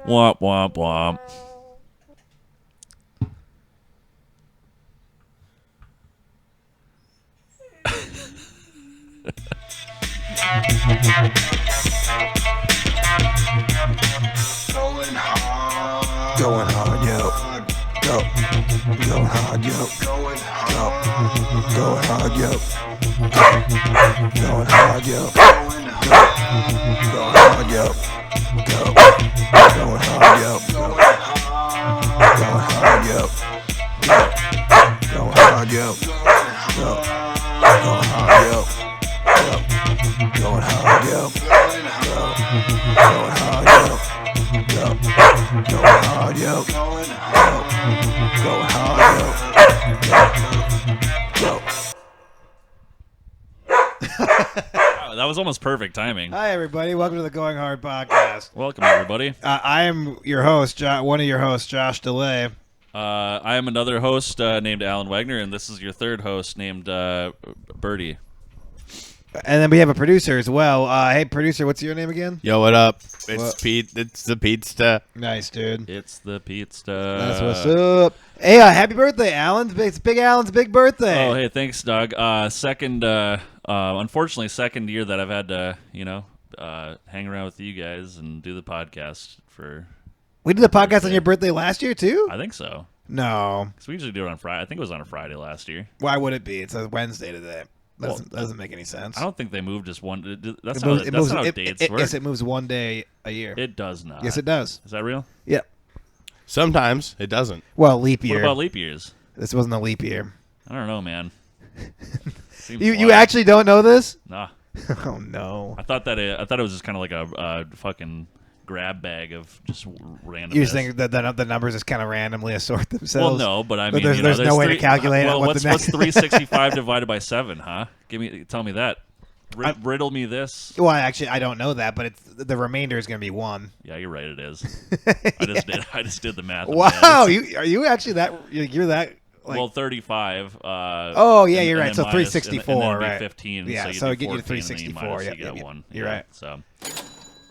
Womp, womp, womp. Going hard, yo. Go. Going hard, yo. Go. Going hard, yo. Going hard, yo. Going hard, yo. Go. Going hard, yo. Going hard, yo. Going hard, yo. Go. Going hard, yo. Going hard, yo. Going hard, yo. Go. Going hard, yo. Going hard, yo. Go. Wow, that was almost perfect timing. Hi, everybody. Welcome to the Going Hard podcast. Welcome, everybody. I am your host, one of your hosts, Josh DeLay. I am another host named Alan Wagner, and this is your third host named Birdie. And then we have a producer as well. Hey, producer, what's your name again? Yo, what up? It's What? Pete. It's the pizza. Nice, dude. It's the pizza. That's what's up. Hey, happy birthday, Alan. It's Big Alan's big birthday. Oh, hey, thanks, Doug. Unfortunately, second year that I've had to, hang around with you guys and do the podcast for. We did the podcast on your birthday last year, too? I think so. No. Because we usually do it on Friday. I think it was on a Friday last year. Why would it be? It's a Wednesday today. Doesn't make any sense. I don't think they moved just one. That's It not, moves- it that's moves- not how it- dates it- work. Yes, it moves one day a year. It does not. Yes, it does. Is that real? Yeah. Sometimes it doesn't. Well, leap year. What about leap years? This wasn't a leap year. I don't know, man. Seems You wild. actually don't know this? Nah. Oh, no. I thought it was just kind of like a fucking grab bag of just random. You just think that the numbers just kind of randomly assort Well, themselves? no, but I But mean, there's no way to calculate Well, what what's the next. 365 divided by 7, huh? Tell me that. Riddle me this. Well, actually, I don't know that, but the remainder is going to be 1. Yeah, you're right. It is. I just did the math. in my Wow, head. are you actually that? You're that? Like, Well, 35. oh yeah, you're right. then So minus- 364, and then right? 15. Yeah, so so you it do get you to 14, and then 364. minus, Yep, you get yep, 1. you're Yeah, right. So.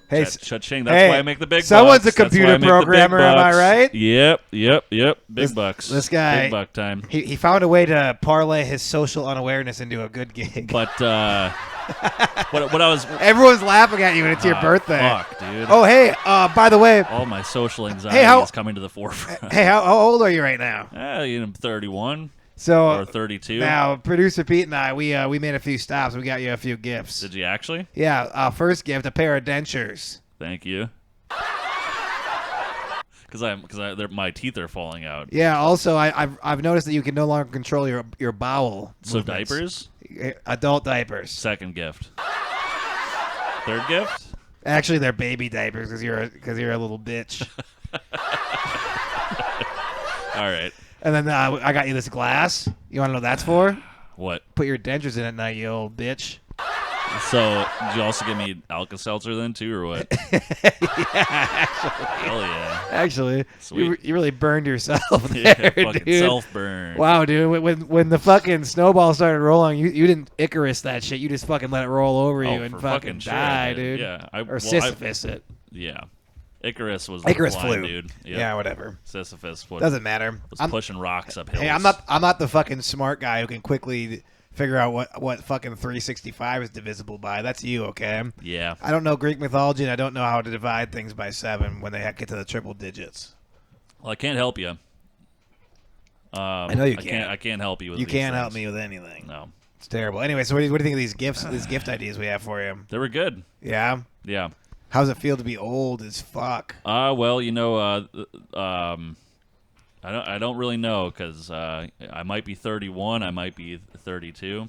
Hey, Cha-ching. That's hey, why I make the big someone's bucks. a computer That's why I make the big programmer, am I bucks. right? Yep. Big bucks. this guy- Big buck time. he found a way to parlay his social unawareness into a good gig. But what I was. Everyone's laughing at you, and it's your Ah, birthday. Fuck, dude. Oh, hey, by the way, All my social anxiety how- is coming to the forefront. hey, how old are you right now? I'm 31 So or 32. now, producer Pete and I, we made a few stops. We got you a few gifts. Did you actually? Yeah, first gift, a pair of dentures. Thank you. Because my teeth are falling out. Yeah. Also, I've noticed that you can no longer control your bowel. So movements. diapers. Adult diapers. Second gift. Third gift. Actually, they're baby diapers because you're a little bitch. All right. And then I got you this glass. You want to know what that's for? What? Put your dentures in at night, you old bitch. So did you also give me Alka-Seltzer then too, or what? Hell yeah. Actually, Sweet. you really burned yourself Yeah, there, fucking dude. self-burn. Wow, dude. When the fucking snowball started rolling, you didn't Icarus that shit. You just fucking let it roll over you Oh, and for fucking sure die, I did. dude. Yeah. Or Sisyphus it. Yeah. Icarus was Icarus flying, flew. dude. Yep. Yeah, whatever. Sisyphus Doesn't matter. was pushing rocks up hills. Hey, I'm not the fucking smart guy who can quickly figure out what fucking 365 is divisible by. That's you, okay? Yeah. I don't know Greek mythology, and I don't know how to divide things by 7 when they get to the triple digits. Well, I can't help you. I know you can't. I can't help you with You these can't things. help me with anything. No. It's terrible. Anyway, so what do you think of these gifts? These gift ideas we have for you? They were good. Yeah. Yeah. How's it feel to be old as fuck? Well, I don't really know because I might be 31, I might be 32.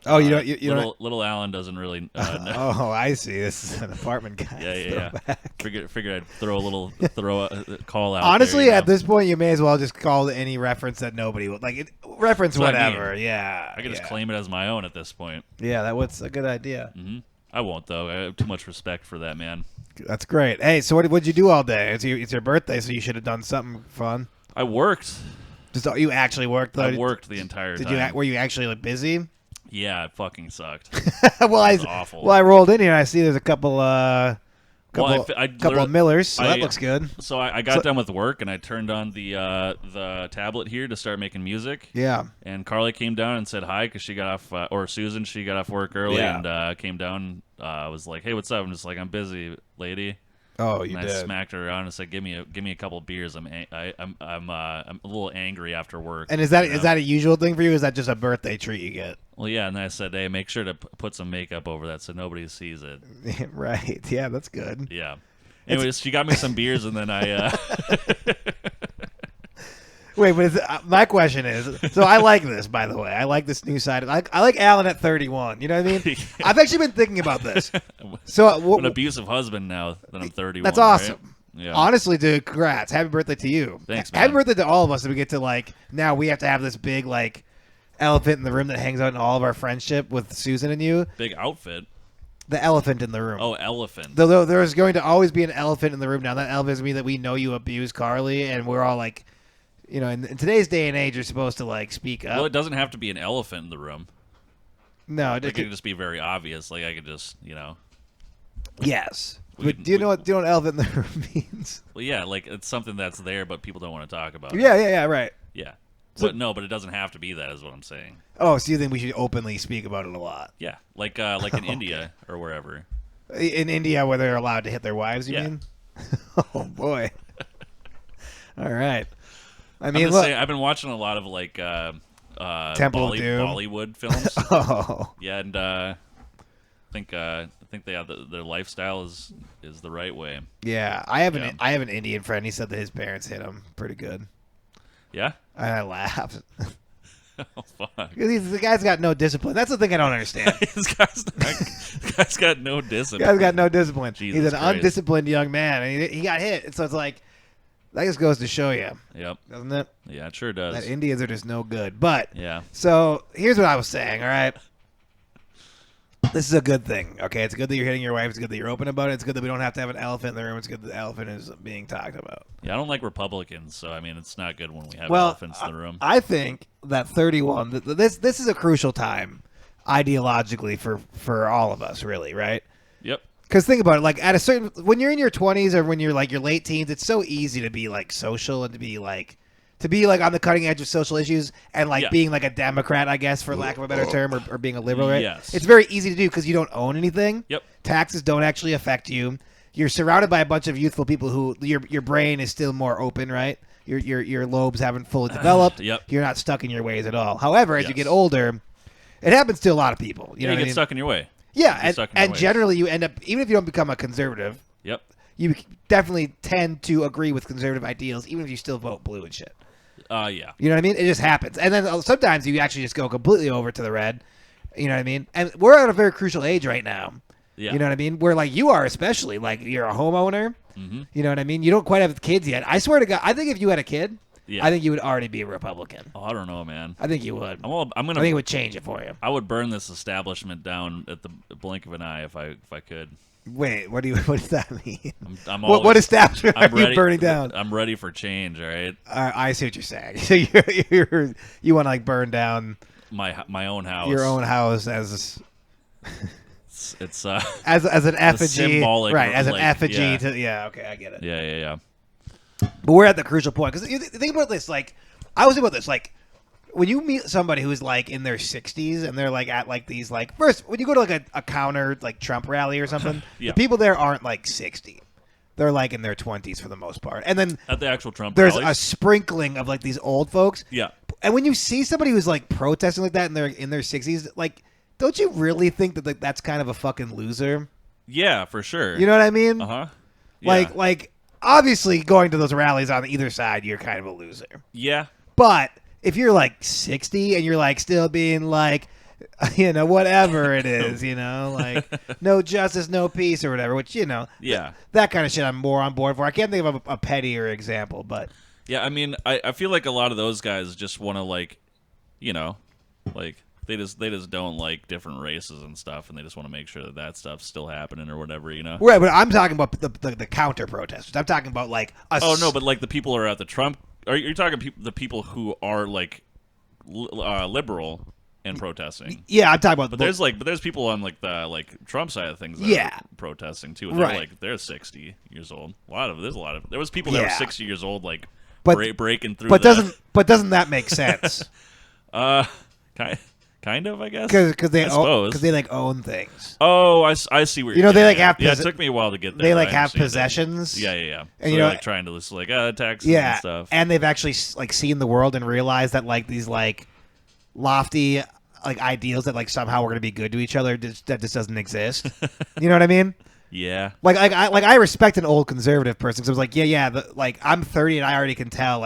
Oh, you don't. You don't. Little Alan doesn't really know. Oh, I see. This is an apartment guy. Yeah. Figured I'd throw a call out. Honestly, there, at this point, you may as well just call any reference that nobody would like. Reference That's what I whatever. mean. Yeah. I could just claim it as my own at this point. Yeah, that's a good idea. I won't though. I have too much respect for that man. That's great. Hey, so what'd you do all day? It's your birthday, so you should have done something fun. I worked. Just you actually worked though. I worked the entire Did time. you? Were you actually like, busy? Yeah, it fucking sucked. well, It was awful. I rolled in here and I see there's a couple Couple of Millers, so that looks good. So I got done with work and I turned on the tablet here to start making music. Yeah. And Carly came down and said hi because she got off, or Susan, she got off work early and came down. Was like, hey, what's up? I'm just like, I'm busy, lady. Oh, you and did. I smacked her around and said, "Give me a couple beers. I'm a little angry after work." And is that a usual thing for you? Or is that just a birthday treat you get? Well, yeah. And then I said, "Hey, make sure to put some makeup over that so nobody sees it." Right. Yeah, that's good. Yeah. Anyways, she got me some beers, and then I. Wait, but my question is, so I like this, by the way. I like this new side. I like Alan at 31. You know what I mean? I've actually been thinking about this. So I'm an abusive husband now that I'm 31. That's awesome. Right? Yeah. Honestly, dude, congrats. Happy birthday to you. Thanks, man. Happy birthday to all of us that we get to, like, now we have to have this big, like, elephant in the room that hangs out in all of our friendship with Susan and you. Big outfit. The elephant in the room. Oh, elephant. Though there's going to always be an elephant in the room now. That elephant is me that we know you abuse Carly, and we're all like, you know, in today's day and age, you're supposed to, like, speak up. Well, it doesn't have to be an elephant in the room. No, it could just be very obvious. Like, I could just, you know. Yes. But do you know what elephant in the room means? Well, yeah, like, it's something that's there, but people don't want to talk about it. Yeah, right. Yeah. So, but it doesn't have to be that, is what I'm saying. Oh, so you think we should openly speak about it a lot? Yeah, like in India or wherever. In India, where they're allowed to hit their wives, you mean? Oh, boy. All right. I mean, look, I've been watching a lot of, like, Temple of Doom. Bollywood films. Oh. Yeah, and I think they have their lifestyle is the right way. Yeah, I have an Indian friend. He said that his parents hit him pretty good. Yeah? And I laughed. Oh, fuck. Because the guy's got no discipline. That's the thing I don't understand. This guy's got no discipline. Guy's got no discipline. Jesus He's an Christ. undisciplined young man, and he got hit. And so it's like, that just goes to show you. Yep. Doesn't it? Yeah, it sure does. That Indians are just no good. But, yeah. So here's what I was saying, all right? This is a good thing, okay? It's good that you're hitting your wife. It's good that you're open about it. It's good that we don't have to have an elephant in the room. It's good that the elephant is being talked about. Yeah, I don't like Republicans, so, I mean, it's not good when we have Well, elephants in the room. I think that 31, this is a crucial time ideologically for all of us, really, right? Yep. Because think about it, like at a certain, when you're in your 20s or when you're like your late teens, it's so easy to be like social and to be like on the cutting edge of social issues and like being like a Democrat, I guess, for lack of a better term, or being a liberal, right? Yes. It's very easy to do because you don't own anything. Yep. Taxes don't actually affect you. You're surrounded by a bunch of youthful people who your brain is still more open, right? Your lobes haven't fully developed. Yep. You're not stuck in your ways at all. However, as you get older, it happens to a lot of people. You know you what get I mean? stuck in your way. Yeah, stuck in your and ways. generally you end up, even if you don't become a conservative, Yep. you definitely tend to agree with conservative ideals, even if you still vote blue and shit. Yeah. You know what I mean? It just happens. And then sometimes you actually just go completely over to the red. You know what I mean? And we're at a very crucial age right now. Yeah. You know what I mean? Where like you are, especially like you're a homeowner. Mm-hmm. You know what I mean? You don't quite have kids yet. I swear to God, I think if you had a kid, Yeah. I think you would already be a Republican. Oh, I don't know, man. I think you would. I'm gonna. I think it would change it for you. I would burn this establishment down at the blink of an eye if I could. Wait, what does that mean? I'm what always- establishment I'm are you ready, burning down? I'm ready for change. All right. I see what you're saying. So you want to like burn down My own house. your own house as It's as an effigy, symbolic, right? As an like, effigy yeah. to okay, I get it. yeah. But we're at the crucial point because think about this. Like, I was thinking about this. Like, when you meet somebody who's like in their 60s and they're like at like these like first when you go to like a counter like Trump rally or something, Yeah. the people there aren't like 60. They're like in their 20s for the most part, and then At the actual Trump there's rallies. a sprinkling of like these old folks. Yeah. And when you see somebody who's like protesting like that and they're in their 60s, like, don't you really think that like, that's kind of a fucking loser? Yeah, for sure. You know what I mean? Uh-huh. Like obviously going to those rallies on either side, you're kind of a loser. Yeah. But if you're like 60 and you're like still being like, you know, whatever it is, you know, like no justice, no peace or whatever, which, you know, Yeah. that kind of shit I'm more on board for. I can't think of a pettier example, but Yeah, I mean, I feel like a lot of those guys just want to, like, you know, like they just don't like different races and stuff, and they just want to make sure that stuff's still happening or whatever, you know. right. But I'm talking about the counter protesters. I'm talking about like Oh no, but like the people who are at the Trump. Are you talking the people who are like liberal? and protesting. Yeah, I'm talking about. But there's people on like the Trump side of things that Yeah. are protesting too. And Right. they're 60 years old. There was people that were 60 years old But- breaking through. but doesn't that make sense? Kind of, I guess. Because they I suppose. own things. Oh, I see where You know, they, getting have at. Yeah, it posi- took me a while to get there. They but I have understand it. possessions. Yeah. And So you they're know, trying to list taxes yeah, and stuff. and they've actually seen the world and realized that these lofty ideals that somehow we're gonna be good to each other that just doesn't exist. You know what I mean? Yeah. I respect an old conservative person because I was I'm 30 and I already can tell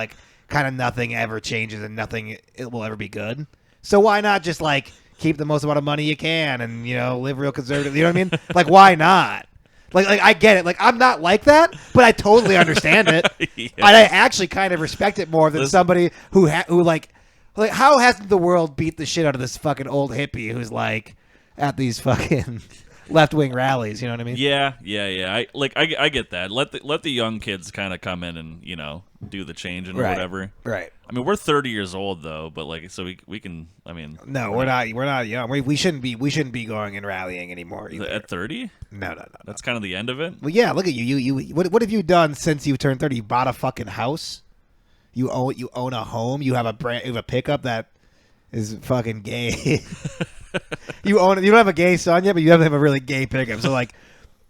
kind of nothing ever changes and nothing it will ever be good. So why not just keep the most amount of money you can and live real conservative? You know what I mean? Why not? I get it. I'm not like that, but I totally understand it. Yes. And I actually kind of respect it more than somebody who how hasn't the world beat the shit out of this fucking old hippie who's at these fucking left wing rallies? You know what I mean? Yeah. I get that. Let the young kids kind of come in and do the change and whatever. Right. I mean, we're 30 years old though, but so we can. I mean, No, we're not young. We shouldn't be going and rallying anymore. Either. at 30. No. That's kind of the end of it. Well, yeah. Look at you. What have you done since you turned 30? You bought a fucking house. You own a home. You have a pickup that is fucking gay. You don't have a gay son yet, but you have a really gay pickup. So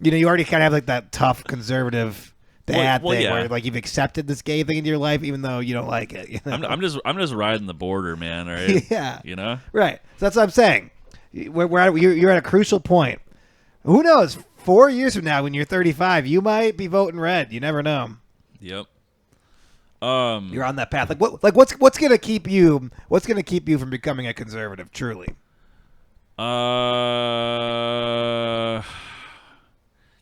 you already kind of have that tough conservative dad Well, thing yeah. where you've accepted this gay thing into your life even though you don't like it. You know? I'm just riding the border, man. All right. Yeah. You know. Right. So that's what I'm saying. You're at a crucial point. Who knows? 4 years from now, when you're 35, you might be voting red. You never know. Yep. You're on that path. What's gonna keep you? What's gonna keep you from becoming a conservative? Truly.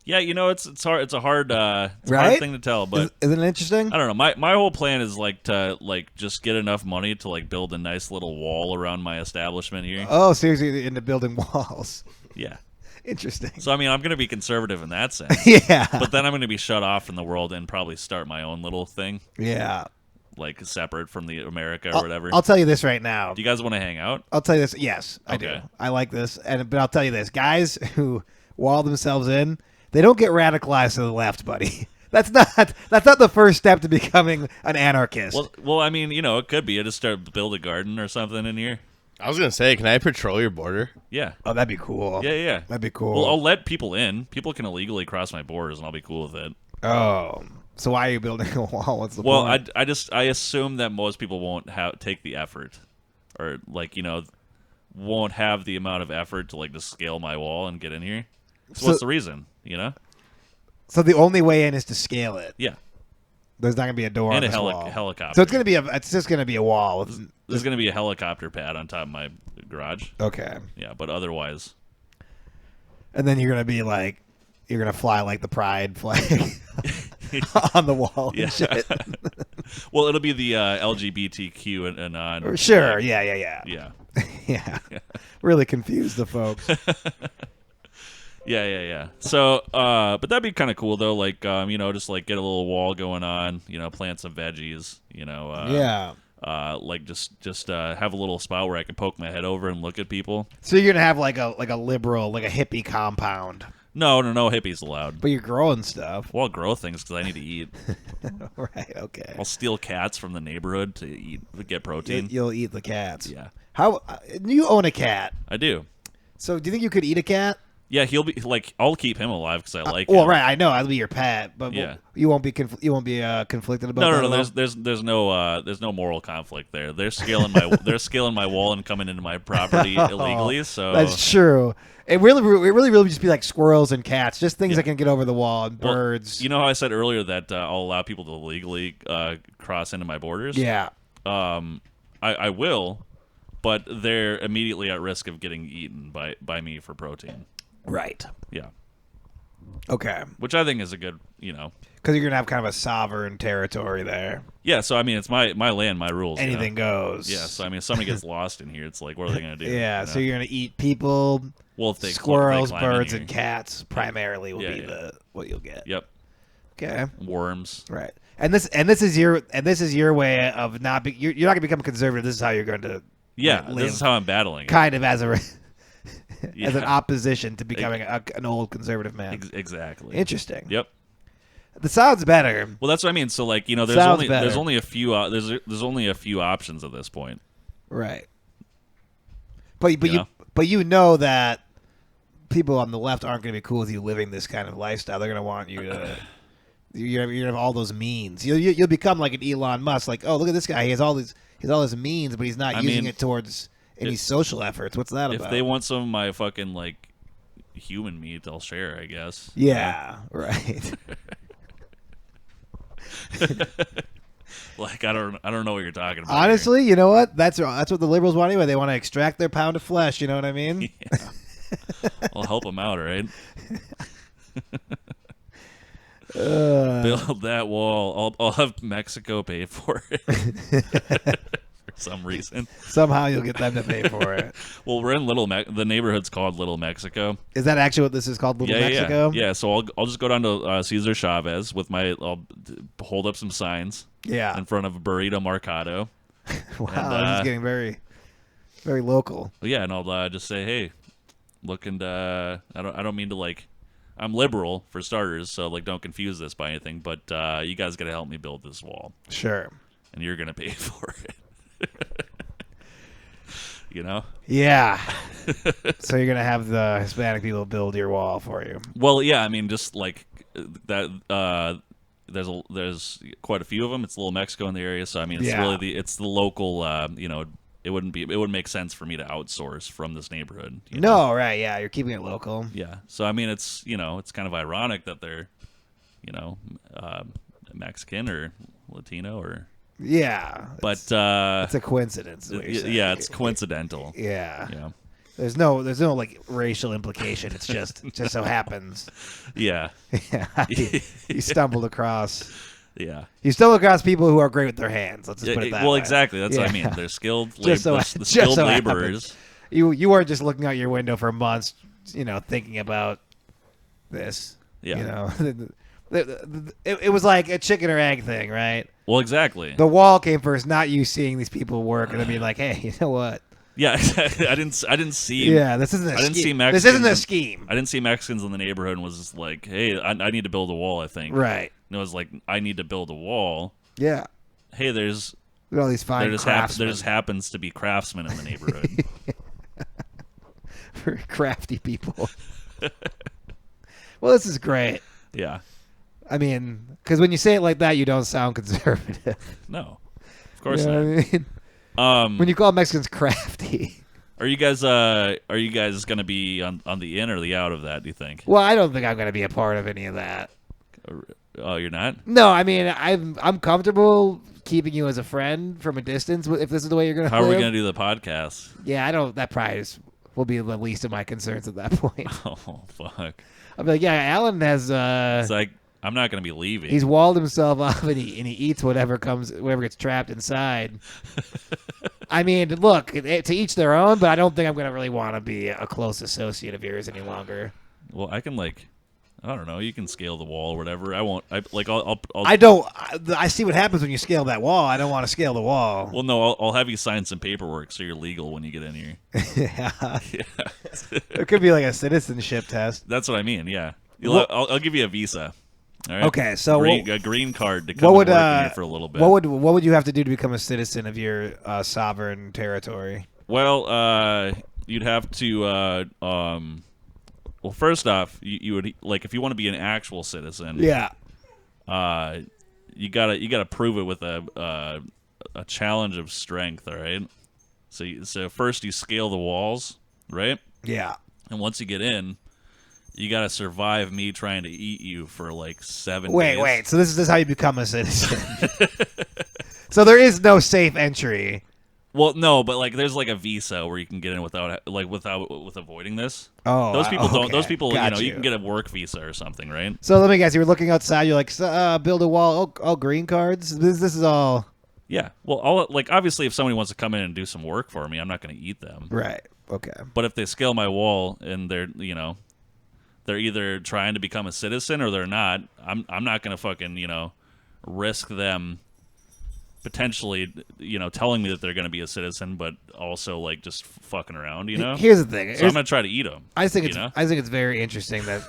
Yeah, it's hard. It's a hard, Right? hard thing to tell. But Isn't it interesting? I don't know. My whole plan is to just get enough money to build a nice little wall around my establishment here. Oh, seriously, into building walls. Yeah. Interesting. So I mean, I'm gonna be conservative in that sense. Yeah. But then I'm gonna be shut off from the world and probably start my own little thing, Yeah. separate from the America or whatever. I'll tell you this right now. Do you guys want to hang out? I'll tell you this. Yes, I do. Okay. I like this, but I'll tell you this: guys who wall themselves in, they don't get radicalized to the left, buddy. That's not the first step to becoming an anarchist. Well, I mean, it could be. I just build a garden or something in here. I was gonna say, can I patrol your border? Yeah. Oh, that'd be cool. Yeah. That'd be cool. Well, I'll let people in. People can illegally cross my borders, and I'll be cool with it. Oh, so why are you building a wall? What's the Well, point? I assume that most people won't take the effort, or won't have the amount of effort to scale my wall and get in here. So what's the reason? So the only way in is to scale it. Yeah. There's not gonna be a door And on a this wall. helicopter. So it's just gonna be a wall. There's going to be a helicopter pad on top of my garage. Okay. Yeah, but otherwise, And then you're gonna be you're gonna fly the pride flag on the wall. yeah. And shit. Well, it'll be the LGBTQ and on. Sure. Yeah. Yeah. Yeah. Really confused the folks. Yeah. So, but that'd be kind of cool though. Just get a little wall going on. Plant some veggies. Yeah. Just have a little spot where I can poke my head over and look at people. So you're gonna have a liberal, a hippie compound, No hippies allowed. but you're growing stuff. Well, I'll grow things because I need to eat. Right. Okay. I'll steal cats from the neighborhood to get protein. You'll eat the cats. Yeah, How you own a cat? I do. So do you think you could eat a cat? Yeah, he'll be I'll keep him alive because I like Well, him. right. I know I'll be your pet, but Yeah. you won't be conflicted about No, that. no. There's no moral conflict there. They're scaling my wall and coming into my property illegally. So That's true. It really just be like squirrels and cats, just things that can get over the wall, and Well, birds. You know how I said earlier that I'll allow people to legally cross into my borders? Yeah. I will, but they're immediately at risk of getting eaten by me for protein. Right. Yeah, Okay. which I think is a good, Because you're gonna have kind of a sovereign territory there. Yeah, so I mean, it's my land, my rules. Anything goes. Yeah, so I mean, if somebody gets lost in here, it's what are they gonna do? Yeah. So you're gonna eat people, well, if they squirrels, climb in birds, here. and cats primarily will Yeah, be yeah. what you'll get. Yep, Okay. worms. Right. And this is your way of not be, you're not gonna become conservative. This is how you're going to Yeah, live this is how I'm battling it. kind of as a as an Yeah. opposition to becoming an old conservative man. Exactly. Interesting. Yep. The sounds better. Well, that's what I mean. So, like, there's Sounds only better. there's only a few there's only a few options at this point. Right. But Yeah. you know that people on the left aren't going to be cool with you living this kind of lifestyle. They're going to want you to. You're gonna have all those means. You'll become like an Elon Musk. Like, oh, look at this guy. He has all this means, but he's not using it towards any social efforts. What's that about? If they want some of my fucking like human meat, I'll share, I guess. Yeah. Right. Like I don't know what you're talking about. Honestly, you know what? That's what the liberals want anyway. They want to extract their pound of flesh. You know what I mean? Here. Yeah. I'll help them out, right? Build that wall. I'll have Mexico pay for it for some reason. Somehow you'll get them to pay for it. Well, we're in the neighborhood's called Little Mexico. Is that actually what this is called, Little Mexico? Yeah. So I'll just go down to Cesar Chavez with I'll hold up some signs. Yeah. In front of a Burrito Mercado. Wow, And, this is getting very, very local. Yeah, and I'll just say, hey, look, and I don't mean to like. I'm liberal for starters, so like don't confuse this by anything. But you guys got to help me build this wall. Sure. And you're gonna pay for it. You know? Yeah. So you're gonna have the Hispanic people build your wall for you. Well, yeah. I mean, just like that. There's quite a few of them. It's Little Mexico in the area, so I mean, it's really the local. It wouldn't make sense for me to outsource from this neighborhood. No, right? Yeah, you're keeping it local. Yeah. So I mean, it's it's kind of ironic that they're, Mexican or Latino or. Yeah. But it's a coincidence. Yeah, it's coincidental. Yeah. Yeah. There's no like racial implication. It's just so happens. Yeah. Yeah. You stumbled across. Yeah. You stumble across people who are great with their hands. Let's just put it that way. Well, exactly. That's what I mean. They're skilled skilled laborers. You weren't just looking out your window for months, thinking about this. Yeah. It was like a chicken or egg thing, right? Well, exactly. The wall came first, not you seeing these people work and then being like, hey, you know what? Yeah, exactly. I didn't see. Yeah, this isn't a scheme. See Mexicans. This isn't a scheme. I didn't see Mexicans in the neighborhood and was just like, hey, I need to build a wall, I think. Right. And it was like, I need to build a wall. Yeah. Hey, there's all these fine craftsmen. There just happens to be craftsmen in the neighborhood. For crafty people. Well, this is great. Yeah. I mean, because when you say it like that, you don't sound conservative. No, of course not. What I mean? When you call Mexicans crafty. Are you guys going to be on the in or the out of that, do you think? Well, I don't think I'm going to be a part of any of that. Oh, you're not? No, I mean, I'm comfortable keeping you as a friend from a distance if this is the way you're going to live. How are we going to do the podcast? Yeah, that probably will be the least of my concerns at that point. Oh, fuck. I'll be like, yeah, Alan has... it's like, I'm not going to be leaving. He's walled himself off and he eats whatever gets trapped inside. I mean, look, to each their own, but I don't think I'm going to really want to be a close associate of yours any longer. Well, I can I don't know. You can scale the wall or whatever. I won't. I'll I don't. I see what happens when you scale that wall. I don't want to scale the wall. Well, no. I'll have you sign some paperwork so you're legal when you get in here. Yeah. It could be like a citizenship test. That's what I mean. Yeah. I'll give you a visa. All right? Okay. So a green card to come work in here for a little bit. What would you have to do to become a citizen of your sovereign territory? Well, you'd have to. Well, first off, you would if you want to be an actual citizen. Yeah. You gotta prove it with a challenge of strength. All right. So first you scale the walls, right? Yeah. And once you get in, you gotta survive me trying to eat you for 7 days. Wait. So this is how you become a citizen. So there is no safe entry. Well, no, but there's a visa where you can get in without avoiding this. Oh, those people don't. Okay. Those people, Got you can get a work visa or something, right? So let me guess. You were looking outside. You're like, build a wall. Oh, green cards. This is all. Yeah. Well, obviously, if somebody wants to come in and do some work for me, I'm not going to eat them. Right. Okay. But if they scale my wall and they're either trying to become a citizen or they're not, I'm not going to fucking risk them potentially, telling me that they're going to be a citizen, but also like just fucking around, Here's the thing. So I'm going to try to eat them. I think it's very interesting that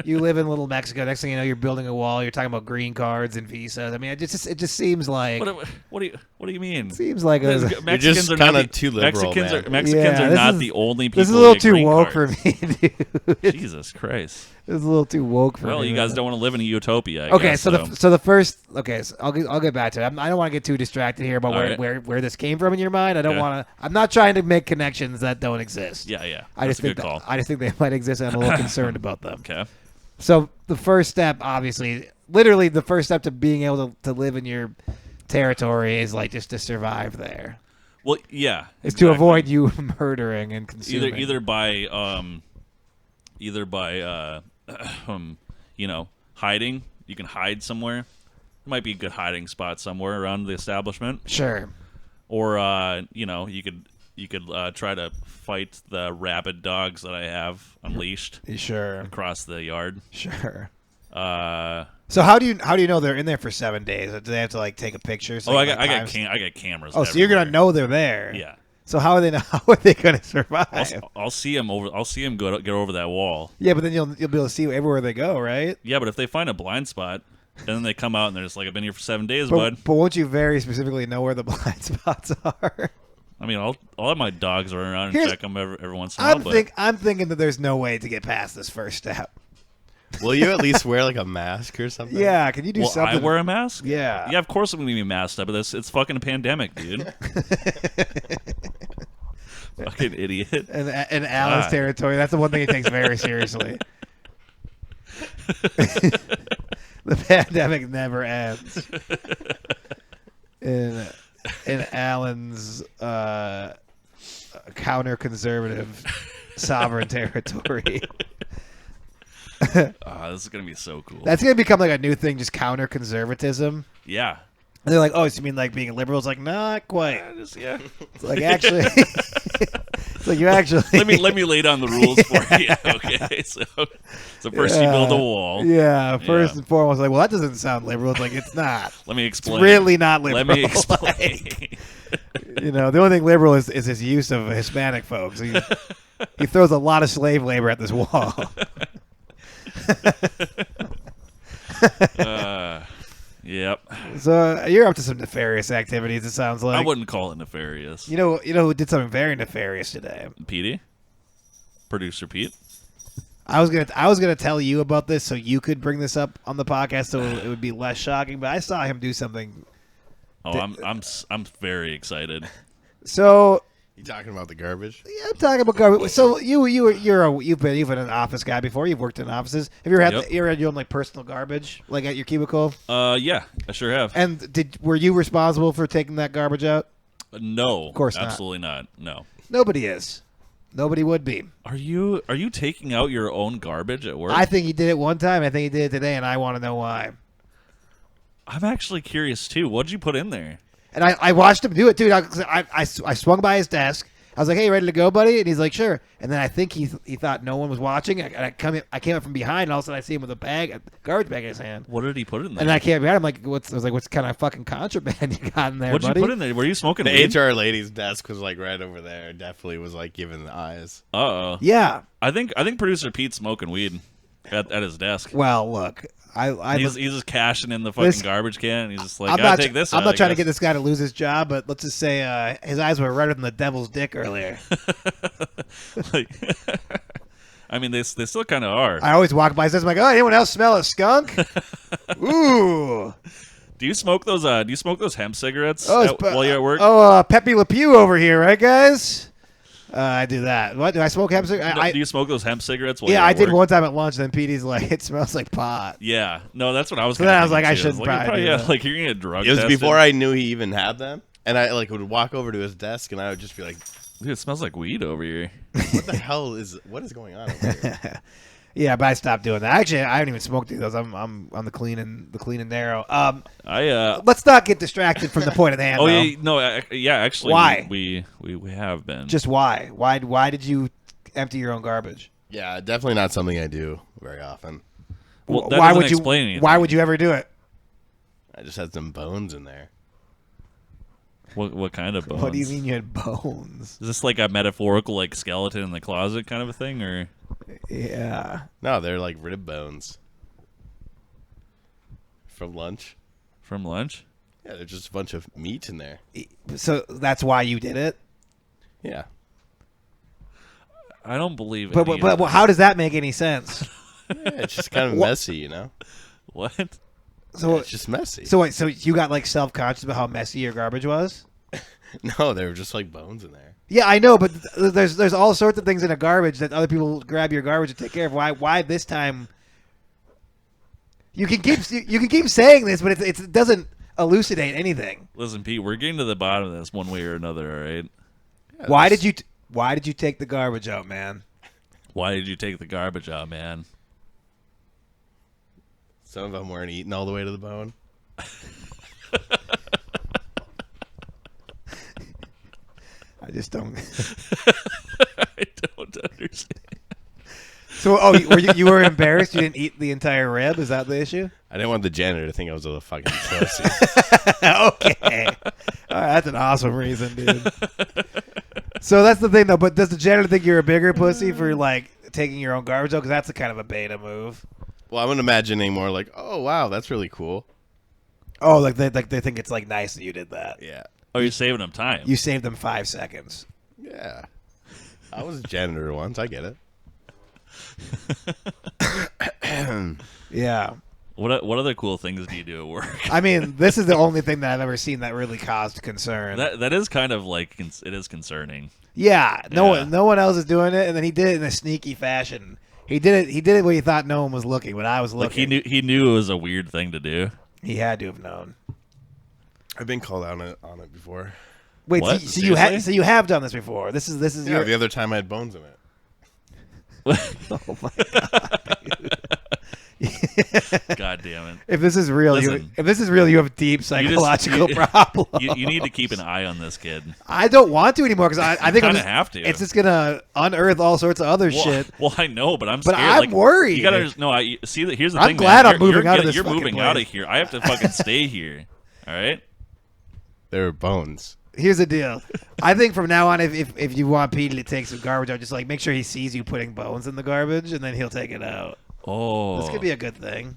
you live in Little Mexico. Next thing you know, you're building a wall. You're talking about green cards and visas. I mean, it just seems like. What do you mean? It seems like Mexicans are kind of too liberal. Mexicans are not the only people. This is a little too woke cards. for me, dude. Jesus Christ. This is a little too woke for me. Well, you guys don't want to live in a utopia. Okay, guess, so the first. Okay, so I'll get back to it. I don't want to get too distracted here about where this came from in your mind. I don't want to. I'm not trying to make connections that don't exist. Yeah. I just think they might exist, and I'm a little concerned about them. Okay. So the first step, obviously, literally the first step to being able to live in your territory is like just to survive there. Well, yeah, it's to avoid you murdering and consuming. Either by hiding. You can hide somewhere. There might be a good hiding spot somewhere around the establishment. Sure. Or you could try to fight the rabid dogs that I have unleashed. Sure. Across the yard. Sure. So how do you know they're in there for 7 days? Do they have to like take a picture? I got cameras. Oh, so you're gonna know they're there? Yeah. So how are they gonna survive? I'll see them get over that wall. Yeah, but then you'll be able to see everywhere they go, right? Yeah, but if they find a blind spot, and then they come out and they're just like, I've been here for 7 days, bud. But won't you very specifically know where the blind spots are? I mean, I'll have my dogs run around and check them every once in a while. I'm thinking that there's no way to get past this first step. Will you at least wear like a mask or something? Yeah, can you do something? I wear a mask? Yeah. Yeah, of course I'm going to be masked up, but it's fucking a pandemic, dude. Fucking idiot. In Alan's territory, that's the one thing he takes very seriously. The pandemic never ends. In Alan's counter-conservative sovereign territory. This is going to be so cool. That's going to become like a new thing, just counter-conservatism. Yeah. And they're like, oh, so you mean like being a liberal? It's like, not quite. Yeah. It's like, actually... it's like you actually... let me lay down the rules for you, okay? So first you build a wall. Yeah, first and foremost, like, well, that doesn't sound liberal. It's like, it's not. Let me explain. It's really not liberal. Let me explain. Like, the only thing liberal is his use of Hispanic folks. He throws a lot of slave labor at this wall. Yep. So you're up to some nefarious activities. It sounds like. I wouldn't call it nefarious. You know who did something very nefarious today? Petey, producer Pete. I was gonna tell you about this so you could bring this up on the podcast so it would be less shocking. But I saw him do something. Oh, I'm very excited. So. You talking about the garbage? Yeah, I'm talking about garbage. So you've been an office guy before. You've worked in offices. Have you ever had your own like personal garbage like at your cubicle? Yeah, I sure have. And were you responsible for taking that garbage out? No, of course absolutely not. No, nobody is. Nobody would be. Are you taking out your own garbage at work? I think he did it one time. I think he did it today, and I want to know why. I'm actually curious too. What did you put in there? And I watched him do it, dude. I swung by his desk. I was like, "Hey, ready to go, buddy?" And he's like, "Sure." And then I think he thought no one was watching. I came up from behind, and all of a sudden I see him with a garbage bag in his hand. What did he put in there? And I came behind him like, what's kind of fucking contraband you got in there, What did buddy? you put in there? Were you smoking the weed? HR lady's desk was like right over there. Definitely was like giving the eyes. Uh-oh. Yeah. I think producer Pete's smoking weed at his desk. Well, look. He's just cashing in the fucking garbage can. And he's just like, take this. I'm not trying to get this guy to lose his job, but let's just say his eyes were redder than the devil's dick earlier. I mean, they still kind of are. I always walk by. I'm like, oh, anyone else smell a skunk? Ooh. Do you smoke those? Do you smoke those hemp cigarettes while you're at work? Oh, Pepe Le Pew over here, right, guys? I do that. What do I smoke hemp cigarettes? Do you smoke those hemp cigarettes? While I did work? one time at lunch. And then Petey's like, it smells like pot. Yeah, no, that's what I was. So then I was like, I shouldn't probably. Like you're gonna get drug. It was tested. before I knew he even had them, and I like would walk over to his desk, and I would just be like, "Dude, it smells like weed over here." What the hell what is going on over here? Yeah, but I stopped doing that. Actually, I haven't even smoked those. I'm on the clean and narrow. Let's not get distracted from the point at hand. Oh though. yeah, no, actually, why we have been. Just why? Why did you empty your own garbage? Yeah, definitely not something I do very often. Well, why would you? Why would you ever do it? I just had some bones in there. What kind of bones? What do you mean you had bones? Is this like a metaphorical like skeleton in the closet kind of a thing, or? Yeah. No, they're like rib bones from lunch. From lunch? Yeah, there's just a bunch of meat in there. So that's why you did it? Yeah. I don't believe it. But how does that make any sense? Yeah, it's just kind of messy, you know? What? So It's just messy. So wait, so you got like self-conscious about how messy your garbage was? No, they were just like bones in there. Yeah, I know, but there's all sorts of things in a garbage that other people grab your garbage and take care of. Why this time? You can keep saying this, but it doesn't elucidate anything. Listen, Pete, we're getting to the bottom of this one way or another. All right. Yeah, Why did you take the garbage out, man? Why did you take the garbage out, man? Some of them weren't eaten all the way to the bone. I just don't. I don't understand. So, you were embarrassed you didn't eat the entire rib? Is that the issue? I didn't want the janitor to think I was a fucking pussy. Okay. All right, that's an awesome reason, dude. So that's the thing, though. But does the janitor think you're a bigger pussy for like taking your own garbage out? Because that's a kind of a beta move. Well, I'm imagining more like, oh wow, that's really cool. Oh, like they think it's like nice that you did that. Yeah, Oh, you're saving them time. You saved them 5 seconds. yeah. I was a janitor once. I get it. Yeah. What other cool things do you do at work? I mean, this is the only thing that I've ever seen that really caused concern. That is kind of like it is concerning. Yeah, no Yeah. one else is doing it, and then he did it in a sneaky fashion. He did it when he thought no one was looking, but I was looking. Like he knew it was a weird thing to do. He had to have known. I've been called out on it before. Wait, What? so you have Seriously? done this before? This is Yeah, your. the other time I had bones in it. Oh my god! dude. God damn it! If this is real, Listen. you have deep psychological problems. You need to keep an eye on this kid. I don't want to anymore because I think kinda have to. It's just gonna unearth all sorts of other shit. Well, I know, but I'm But scared. I'm like, worried. You gotta no. I see that. Here's the I'm thing. glad man. I'm moving out of this You're fucking moving place. out of here. I have to fucking stay here. All right. There were bones. Here's the deal. I think from now on, if you want Petey to take some garbage out, just like make sure he sees you putting bones in the garbage, and then he'll take it out. Oh, This could be a good thing.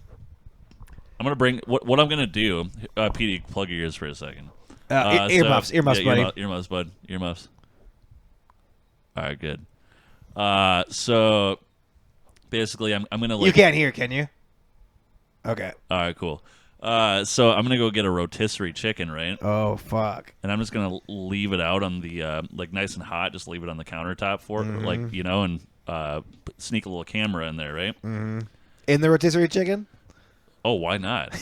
I'm gonna bring what I'm gonna do. Petey, plug your ears for a second. Earmuffs, buddy. Earmuffs, bud. Earmuffs. All right, good. So basically, I'm gonna like. You can't hear, can you? Okay. All right, cool. So I'm gonna go get a rotisserie chicken, right? Oh fuck. And I'm just gonna leave it out on the like nice and hot. Just leave it on the countertop for like and sneak a little camera in there, right? In the rotisserie chicken? Oh, why not?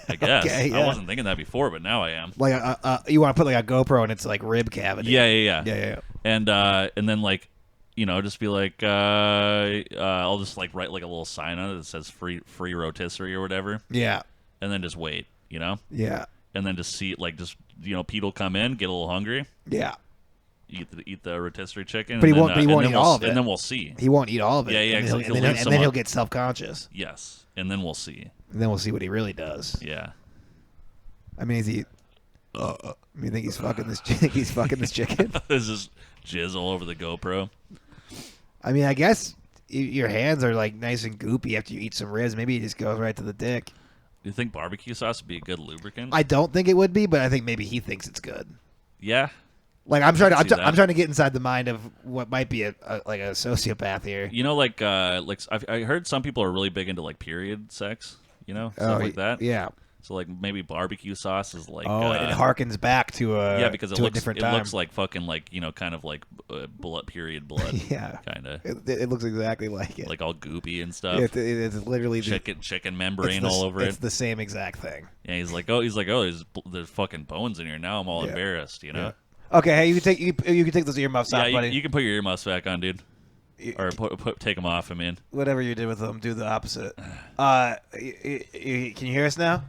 I guess Okay, yeah. I wasn't thinking that before, but now I am. Like you want to put like a GoPro in its like rib cavity? Yeah. Yeah. And then like just be like I'll just like write like a little sign on it that says free rotisserie or whatever, Yeah. and then just wait, Yeah. and then just see like Pete will come in, get a little hungry, Yeah. eat the rotisserie chicken, But he and won't- then, but he won't and eat then all of it. and then we'll see. He won't eat all of it. Yeah, And, he'll and leave then, some he'll up. get self-conscious. Yes, and then we'll see. And then we'll see what he really does. Yeah. I mean, is he? You think he's fucking this? Think he's fucking this chicken? There's just jizz all over the GoPro. I mean, I guess your hands are like nice and goopy after you eat some ribs. Maybe it just goes right to the dick. Do you think barbecue sauce would be a good lubricant? I don't think it would be, but I think maybe he thinks it's good. Yeah. Like I'm trying I can see to, that. I'm trying to get inside the mind of what might be a sociopath here. Like I heard some people are really big into like period sex, stuff like that. Yeah. So like maybe barbecue sauce is like It harkens back to a because to a different time. it looks like fucking like kind of like blood blood. Yeah. Kind of It looks exactly like it. like all goopy and stuff. It's literally chicken membrane all over It's it. the same exact thing. Yeah, he's like there's fucking bones in here. Now I'm all embarrassed, Yeah. Okay, hey, you can take those earmuffs Yeah, off, buddy. you can put your earmuffs back on, dude. Or take them off. I mean, Whatever you did with them, do the opposite. Can you hear us now?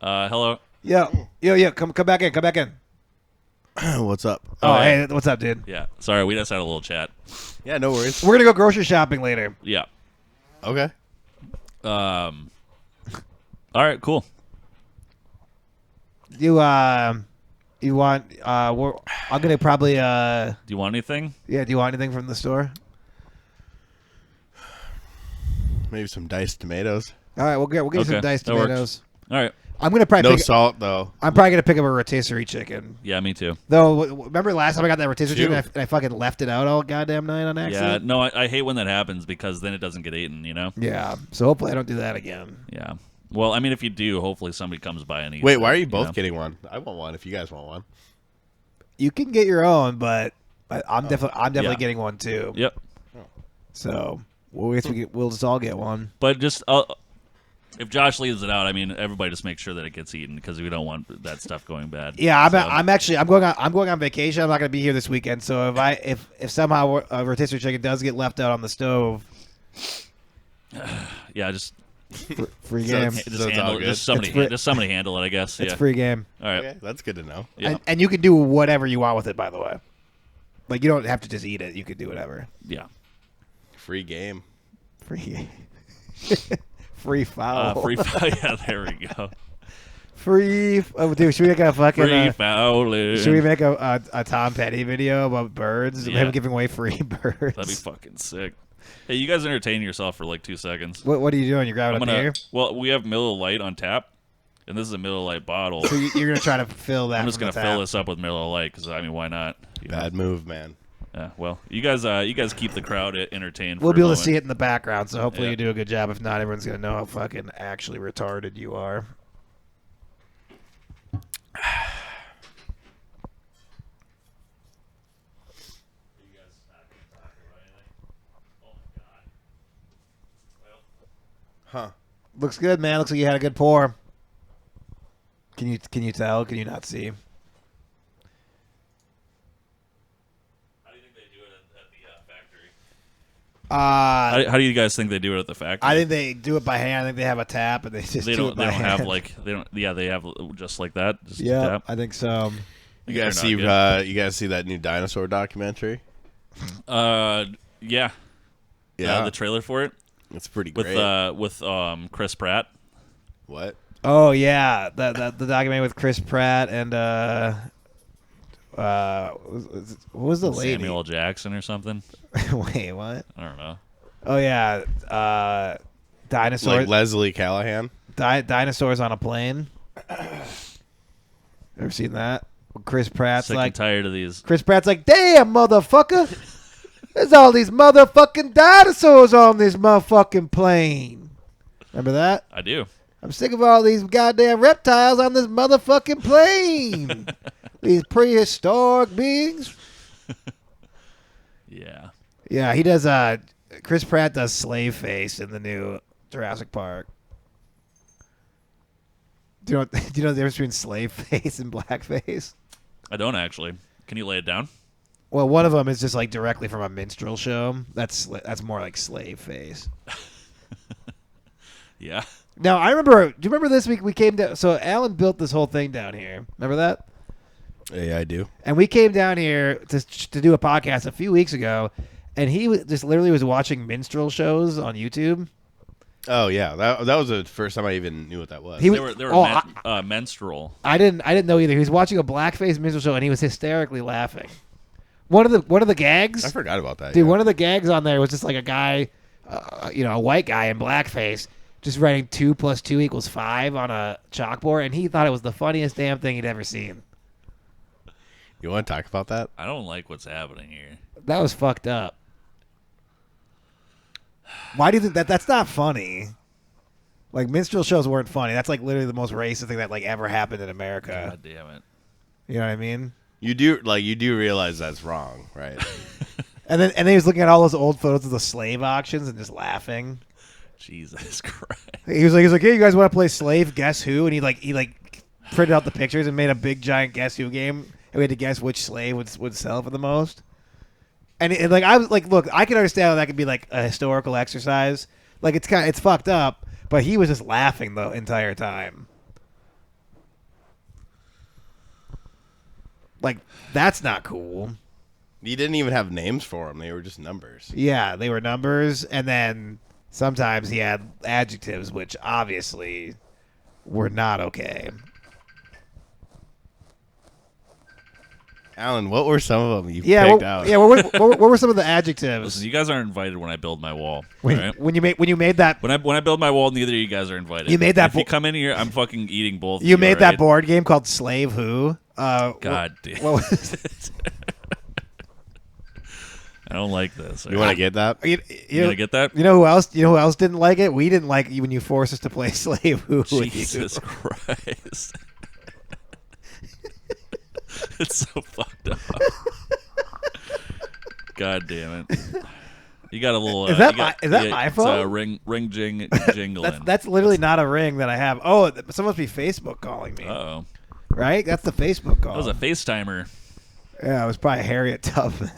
hello. Yo, come back in. What's up? Oh, hey. hey, what's up, dude? Yeah, sorry, we just had a little chat. Yeah, no worries. We're gonna go grocery shopping later. Yeah. Okay. All right, cool. You You want? I'm gonna probably. Do you want anything? Yeah. Do you want anything from the store? Maybe some diced tomatoes. All right, we'll get you some Okay, diced that works. tomatoes. All right. I'm gonna probably No salt though. I'm probably gonna pick up a rotisserie chicken. Yeah, me too. Though, remember last time I got that rotisserie Two. chicken and I fucking left it out all goddamn night on Yeah, accident? no, I hate when that happens because then it doesn't get eaten, Yeah. So hopefully I don't do that again. Yeah. Well, I mean, if you do, hopefully somebody comes by and eats Wait, it, why are you both know? getting one? I want one if you guys want one. You can get your own, but I'm definitely Yeah. getting one too. Yep. So we'll just all get one. But just if Josh leaves it out, I mean, everybody just make sure that it gets eaten because we don't want that stuff going bad. Yeah, So, I'm going on vacation. I'm not going to be here this weekend. So if somehow a rotisserie chicken does get left out on the stove, yeah, just free So game. it's- just So it's all handle it. good? Just somebody handle it, I guess. It's Yeah. free game. All right. Okay, that's good to know. Yeah. And you can do whatever you want with it, by the way. Like, you don't have to just eat it. You could do whatever. Yeah. Free game. Free free foul. Free foul. Yeah, there we go. Free. Oh, dude, should we make a fucking... Free fouling. should we make a Tom Petty video about birds? Yeah. Him giving away free birds. That'd be fucking sick. Hey, you guys entertain yourself for like 2 seconds. What are you doing? You're grabbing I'm a gonna. beer? Well, we have Miller Lite on tap, and this is a Miller Lite bottle. So you're going to try to fill that I'm just from gonna the fill tap. this up with Miller Lite because I mean, why not? Bad move, man. Yeah. Well, you guys keep the crowd entertained. We'll for be a able to moment. see it in the background, so hopefully Yeah. you do a good job. If not, everyone's going to know how fucking actually retarded you are. Huh. Looks good, man. Looks like you had a good pour. Can you tell? Can you not see? How do you think they do it at the factory? How do you guys think they do it at the factory? I think they do it by hand. I think they have a tap and they just they do don't. it They by don't hand. have like they don't. Yeah, they have just like that. Just Yeah, tap. I think so. You They're guys not see? good. You guys see that new dinosaur documentary? Yeah. Yeah, The trailer for it it's pretty with great. Chris Pratt. What? Oh yeah, the documentary with Chris Pratt and what was the lady? Samuel L. Jackson or something. Wait, what? I don't know. Oh yeah, dinosaurs. Like Leslie Callahan? Dinosaurs on a plane. Ever seen that? Chris Pratt's Sick like, and tired of these. Chris Pratt's like, damn, motherfucker. There's all these motherfucking dinosaurs on this motherfucking plane. Remember that? I do. I'm sick of all these goddamn reptiles on this motherfucking plane. These prehistoric beings. Yeah. Yeah, he does. Chris Pratt does Slave Face in the new Jurassic Park. Do you know the difference between Slave Face and Blackface? I don't actually. Can you lay it down? Well, one of them is just like directly from a minstrel show. That's more like Slave Face. Yeah. Now I remember. Do you remember this week we came down? So Alan built this whole thing down here. Remember that? Yeah, I do. And we came down here to do a podcast a few weeks ago, and he just literally was watching minstrel shows on YouTube. Oh yeah, that was the first time I even knew what that was. He They was- were oh, menstrual. I didn't know either. He was watching a blackface minstrel show, and he was hysterically laughing. One of the gags, I forgot about that. dude. yeah. One of the gags on there was just like a guy, a white guy in blackface, just writing 2 + 2 = 5 on a chalkboard, and he thought it was the funniest damn thing he'd ever seen. You want to talk about that? I don't like what's happening here. That was fucked up. Why do you think that's not funny? Like, minstrel shows weren't funny. That's like literally the most racist thing that like ever happened in America. God damn it. You know what I mean? You do realize that's wrong, right? And then he was looking at all those old photos of the slave auctions and just laughing. Jesus Christ. He was like, "Hey, you guys want to play Slave Guess Who?" And he printed out the pictures and made a big giant Guess Who game, and we had to guess which slave would sell for the most. And like I was like, look, I can understand how that could be like a historical exercise. Like it's fucked up, but he was just laughing the entire time. Like, that's not cool. You didn't even have names for them; they were just numbers. Yeah, they were numbers, and then sometimes he had adjectives, which obviously were not okay. Alan, what were some of them you Yeah, picked out? What were some of the adjectives? Listen, you guys aren't invited when I build my wall. When, right? when you made that When I build my wall, neither of you guys are invited. You made that If you come in here, I'm fucking eating both. you made that right? board game called Slave Who? God damn. What was it? I don't like this. You want to get that? You gonna get that? You know who else? You know who else didn't like it? We didn't like you when you forced us to play Slave Who. with you. Jesus Christ. It's so fucked up. God damn it. You got a little. Is that my my It's phone? ring jingling. That's literally not a ring that I have. Oh, someone must be Facebook calling me. Uh-oh. Right? That's the Facebook call. That was a FaceTimer. Yeah, it was probably Harriet Tubman.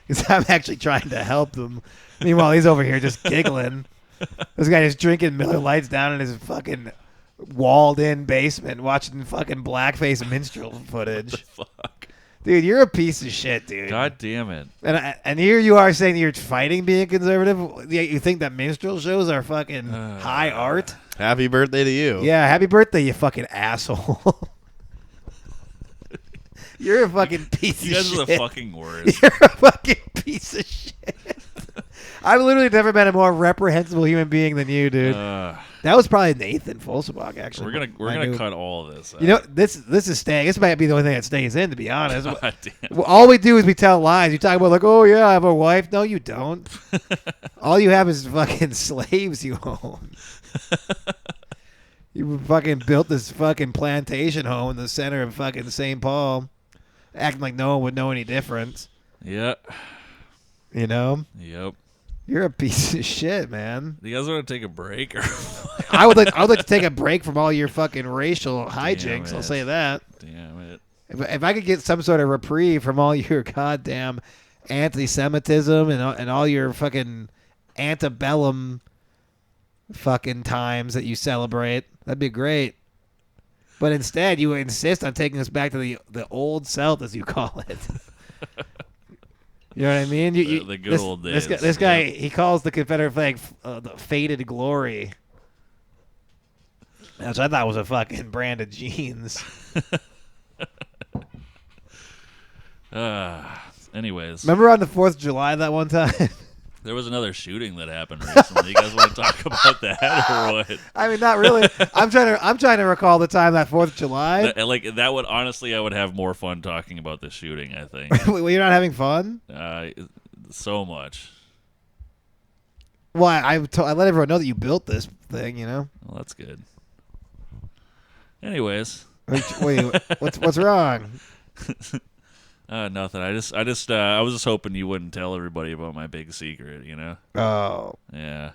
Because I'm actually trying to help him. Meanwhile, he's over here just giggling. This guy is drinking Miller Lights down in his fucking walled-in basement, watching fucking blackface minstrel footage. Fuck. Dude, you're a piece of shit, dude. God damn it. And here you are saying you're fighting being conservative. Yet you think that minstrel shows are fucking high art? Happy birthday to you. Yeah, happy birthday, you fucking asshole. You're a fucking piece of shit. You guys are the fucking worst. You're a fucking piece of shit. I've literally never met a more reprehensible human being than you, dude. That was probably Nathan Folsebach, actually. We're gonna cut all of this out. You know, this is staying. This might be the only thing that stays in, to be honest. God damn. Well, all we do is we tell lies. You talk about like, oh yeah, I have a wife. No, you don't. All you have is fucking slaves you own. You fucking built this fucking plantation home in the center of fucking St. Paul, acting like no one would know any difference. Yeah. You know? Yep. You're a piece of shit, man. Do you guys want to take a break? Or I would like to take a break from all your fucking racial hijinks. I'll it. say that. Damn it. If I could get some sort of reprieve from all your goddamn anti-Semitism and all your fucking antebellum fucking times that you celebrate, that'd be great. But instead, you insist on taking us back to the old South, as you call it. You know what I mean? The good old days. This guy, he calls the Confederate flag the faded glory. Which I thought was a fucking brand of jeans. Anyways. Remember on the 4th of July that one time? There was another shooting that happened recently. You guys want to talk about that or what? I mean, not really. I'm trying to recall the time that 4th of July. That would honestly, I would have more fun talking about the shooting. I think. Well, you're not having fun? So much. Well, I let everyone know that you built this thing. You know. Well, that's good. Anyways. Wait, what's wrong? Nothing. I was just hoping you wouldn't tell everybody about my big secret. You know. Oh. Yeah.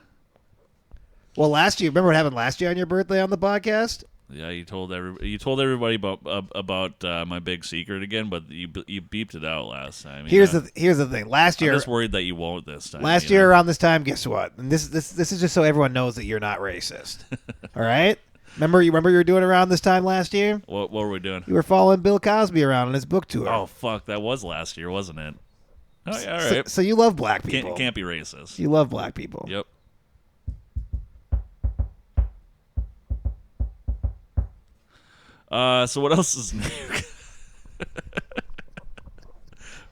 Well, last year, remember what happened last year on your birthday on the podcast? Yeah, you told everybody about my big secret again, but you beeped it out last time. Here's the thing. Last year, I'm just worried that you won't this time. Last year around this time, guess what? And this is just so everyone knows that you're not racist. All right. Remember you were doing around this time last year? What were we doing? You were following Bill Cosby around on his book tour. Oh fuck, that was last year, wasn't it? Oh yeah, all right. So you love black people. Can't be racist. You love black people. Yep. So what else is new?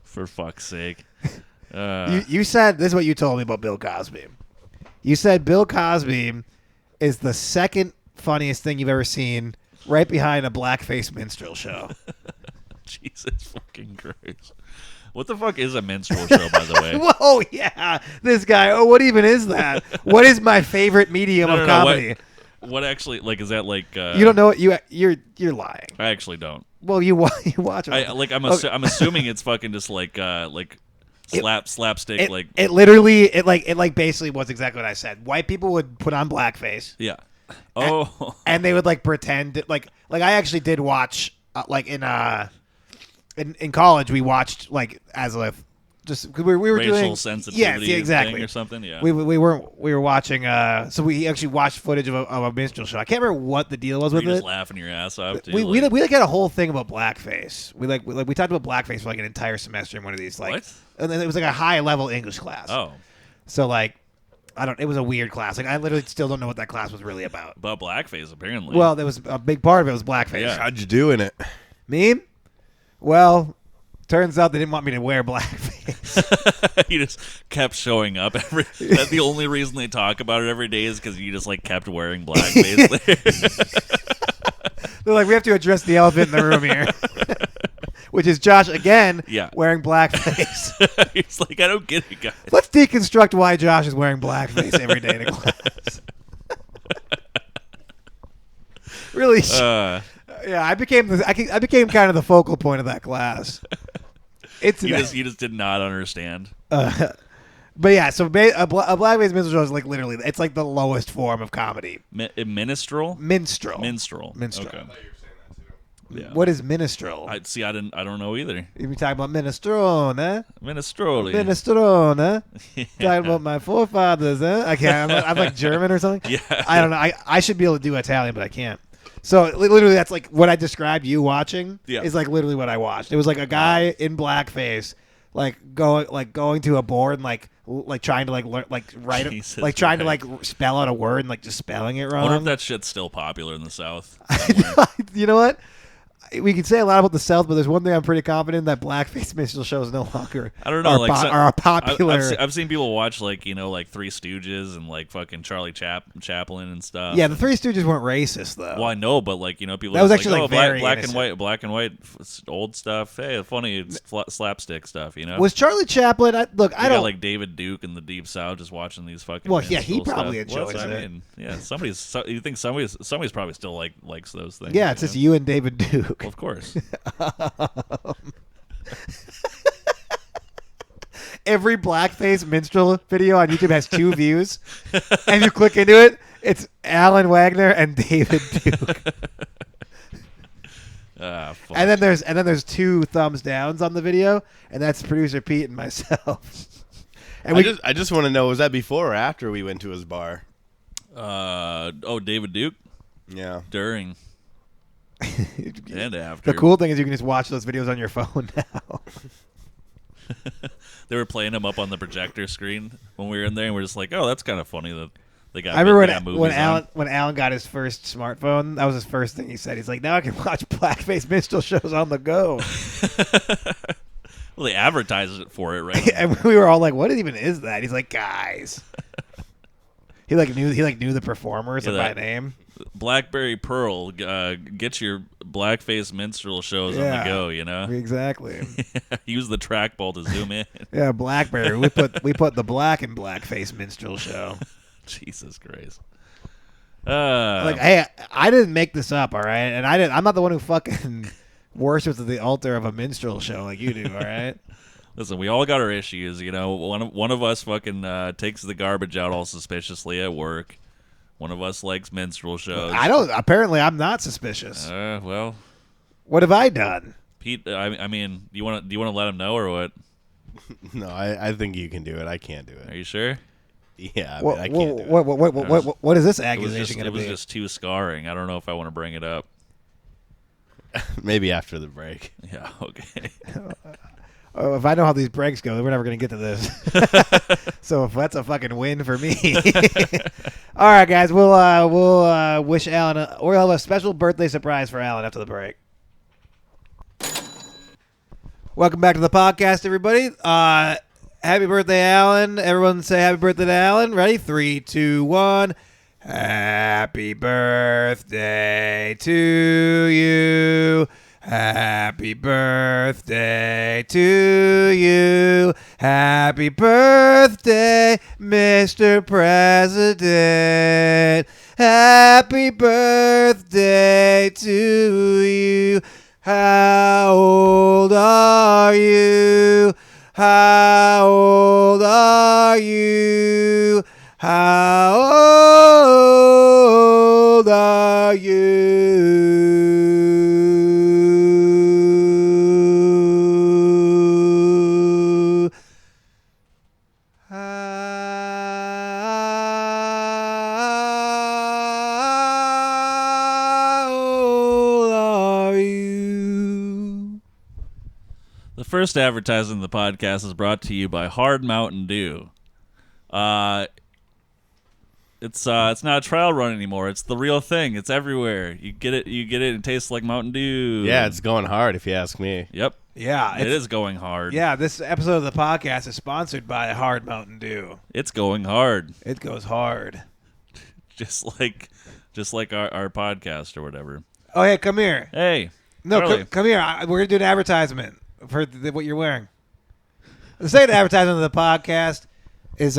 For fuck's sake. You said, this is what you told me about Bill Cosby. You said Bill Cosby is the second funniest thing you've ever seen, right behind a blackface minstrel show. Jesus fucking Christ. What the fuck is a minstrel show, by the way? Whoa, yeah. This guy, what even is that? What is my favorite medium of comedy? What actually, like, is that like... you don't know what you're lying. I actually don't. Well, you watch it. I'm assuming it's fucking just like slapstick, like... It literally, basically was exactly what I said. White people would put on blackface. Yeah. Oh. And they would, like, pretend, like I actually did watch, in college, we watched, like, as a... Just we were racial doing sensitivity, yeah, exactly, thing or something. Yeah, we were watching. So we actually watched footage of a minstrel show. I can't remember what the deal was with just it. Laughing your ass off. Too, we had a whole thing about blackface. We talked about blackface for like an entire semester in one of these. Like, what? And then it was like a high level English class. Oh, so like, it was a weird class. Like I literally still don't know what that class was really about. About blackface, apparently. Well, there was a big part of it was blackface. Yeah. How'd you do in it? Me? Well, turns out they didn't want me to wear blackface. He just kept showing up. That's the only reason they talk about it every day is because you just like kept wearing blackface there. They're like, we have to address the elephant in the room here. Which is Josh, again, wearing blackface. He's like, I don't get it, guys. Let's deconstruct why Josh is wearing blackface every day to class. Really? Yeah, I became kind of the focal point of that class. You just did not understand. But yeah, so a blackface minstrel show is like literally, it's like the lowest form of comedy. Minstrel? Minstrel. Okay. Yeah. What is minstrel? I don't know either. You be talking about minestrone, Minestrone. Minestrone. Yeah. Talking about my forefathers, huh? I can't. I'm like German or something. Yeah. I don't know. I should be able to do Italian, but I can't. So literally, that's like what I described you watching. Yeah. Is like literally what I watched. It was like a guy in blackface, going to a board and like trying to learn write Jesus it, trying Christ. to spell out a word and just spelling it I wrong. wonder if that shit's still popular in the South. You know what? We can say a lot about the South, but there's one thing I'm pretty confident that blackface minstrel shows no longer. I don't know, are popular. I've seen people watch like Three Stooges and like fucking Charlie Chaplin and stuff. Yeah, the Three Stooges weren't racist though. Well, I know, but people that was are actually like, very black innocent. and white old stuff. Hey, funny, it's slapstick stuff. Was Charlie Chaplin? I don't got like David Duke in the Deep South just watching these fucking. Well, yeah, he probably stuff. enjoys it. I mean, yeah, you think somebody's probably still likes those things. Yeah, it's just you and David Duke. Well, of course. Every blackface minstrel video on YouTube has 2 views, and you click into it, it's Alan Wagner and David Duke. Fuck. And then there's 2 thumbs downs on the video, and that's producer Pete and myself. And I just want to know, was that before or after we went to his bar? David Duke? Yeah. During. And after. The cool thing is you can just watch those videos on your phone now. They were playing them up on the projector screen when we were in there, and we're just like, oh, that's kind of funny that they got. I remember movies when Alan got his first smartphone, that was his first thing he said. He's like, now I can watch blackface minstrel shows on the go. Well, they advertised it for it, right? And we were all like, what even is that? He's like, guys. He knew the performers by name. Blackberry Pearl, get your blackface minstrel shows on the go, Exactly. Use the trackball to zoom in. Yeah, Blackberry. We put the black in blackface minstrel show. Jesus Christ. Hey, I didn't make this up, all right? And I'm not the one who fucking worships at the altar of a minstrel show like you do, all right? Listen, we all got our issues, One of us fucking takes the garbage out all suspiciously at work. One of us likes minstrel shows. Apparently, I'm not suspicious. Well, what have I done, Pete? I mean, do you want to let him know or what? No, I think you can do it. I can't do it. Are you sure? Yeah, I can't do it. What is this accusation going to be? It was just too scarring. I don't know if I want to bring it up. Maybe after the break. Yeah. Okay. If I know how these breaks go, then we're never going to get to this. So if that's a fucking win for me. All right, guys, we'll wish Alan, we'll have a special birthday surprise for Alan after the break. Welcome back to the podcast, everybody. Happy birthday, Alan. Everyone say happy birthday to Alan. Ready? 3, 2, 1. Happy birthday to you. Happy birthday to you. Happy birthday, Mr. President. Happy birthday to you. How old are you? How old are you? How old are you? How old are you? The first advertisement of the podcast is brought to you by Hard Mountain Dew. It's not a trial run anymore. It's the real thing. It's everywhere. You get it. It tastes like Mountain Dew. Yeah, it's going hard if you ask me. Yep. Yeah, It is going hard. Yeah, this episode of the podcast is sponsored by Hard Mountain Dew. It's going hard. It goes hard. Just like our podcast or whatever. Oh, hey, come here. Hey. No, Charlie. come here. We're going to do an advertisement for what you're wearing. The second advertisement of the podcast is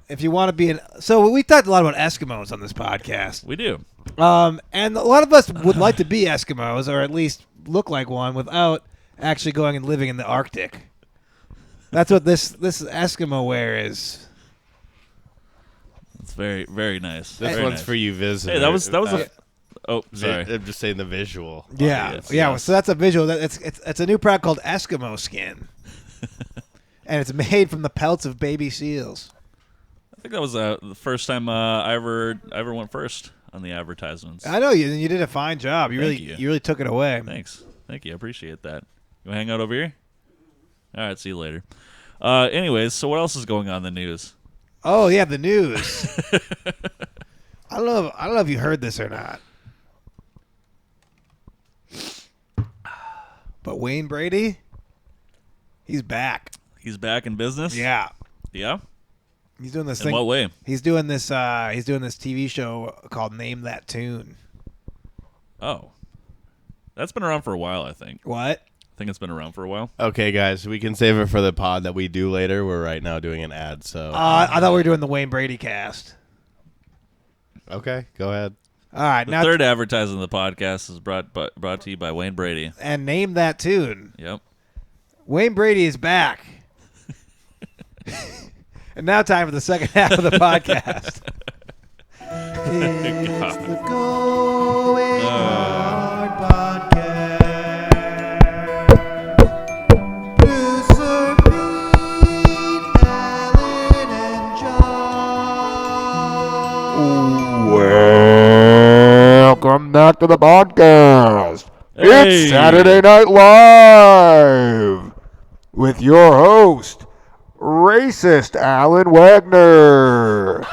if you want to be so we talked a lot about Eskimos on this podcast. We do. And a lot of us would like to be Eskimos or at least look like one without actually going and living in the Arctic. That's what this Eskimo wear is. It's very, very nice. This Very one's nice. for you visitors. Hey, that was a. Oh, sorry. I'm just saying the visual. Yeah, yes. So that's a visual. It's a new product called Eskimo Skin, and it's made from the pelts of baby seals. I think that was the first time I ever went first on the advertisements. I know you did a fine job. You Thank really you. really took it away. Thanks. Thank you. I appreciate that. You want to hang out over here? All right. See you later. Anyways, so what else is going on in the news? Oh yeah, the news. I don't know if you heard this or not, but Wayne Brady, he's back. He's back in business? Yeah, Yeah? he's doing this In thing. what way? He's doing this. He's doing this TV show called Name That Tune. Oh. That's been around for a while, I think. What? I think it's been around for a while. Okay, guys, we can save it for the pod that we do later. We're right now doing an ad, so. I thought we were doing the Wayne Brady cast. Okay, go ahead. All right, The now third advertising of the podcast is brought to you by Wayne Brady. and Name That Tune. Yep. Wayne Brady is back. And now time for the second half of the podcast. It's the Going Hard Podcast. Producer Pete, Alan, and John. Welcome back to the podcast. Hey. It's Saturday Night Live with your host, racist Alan Wagner.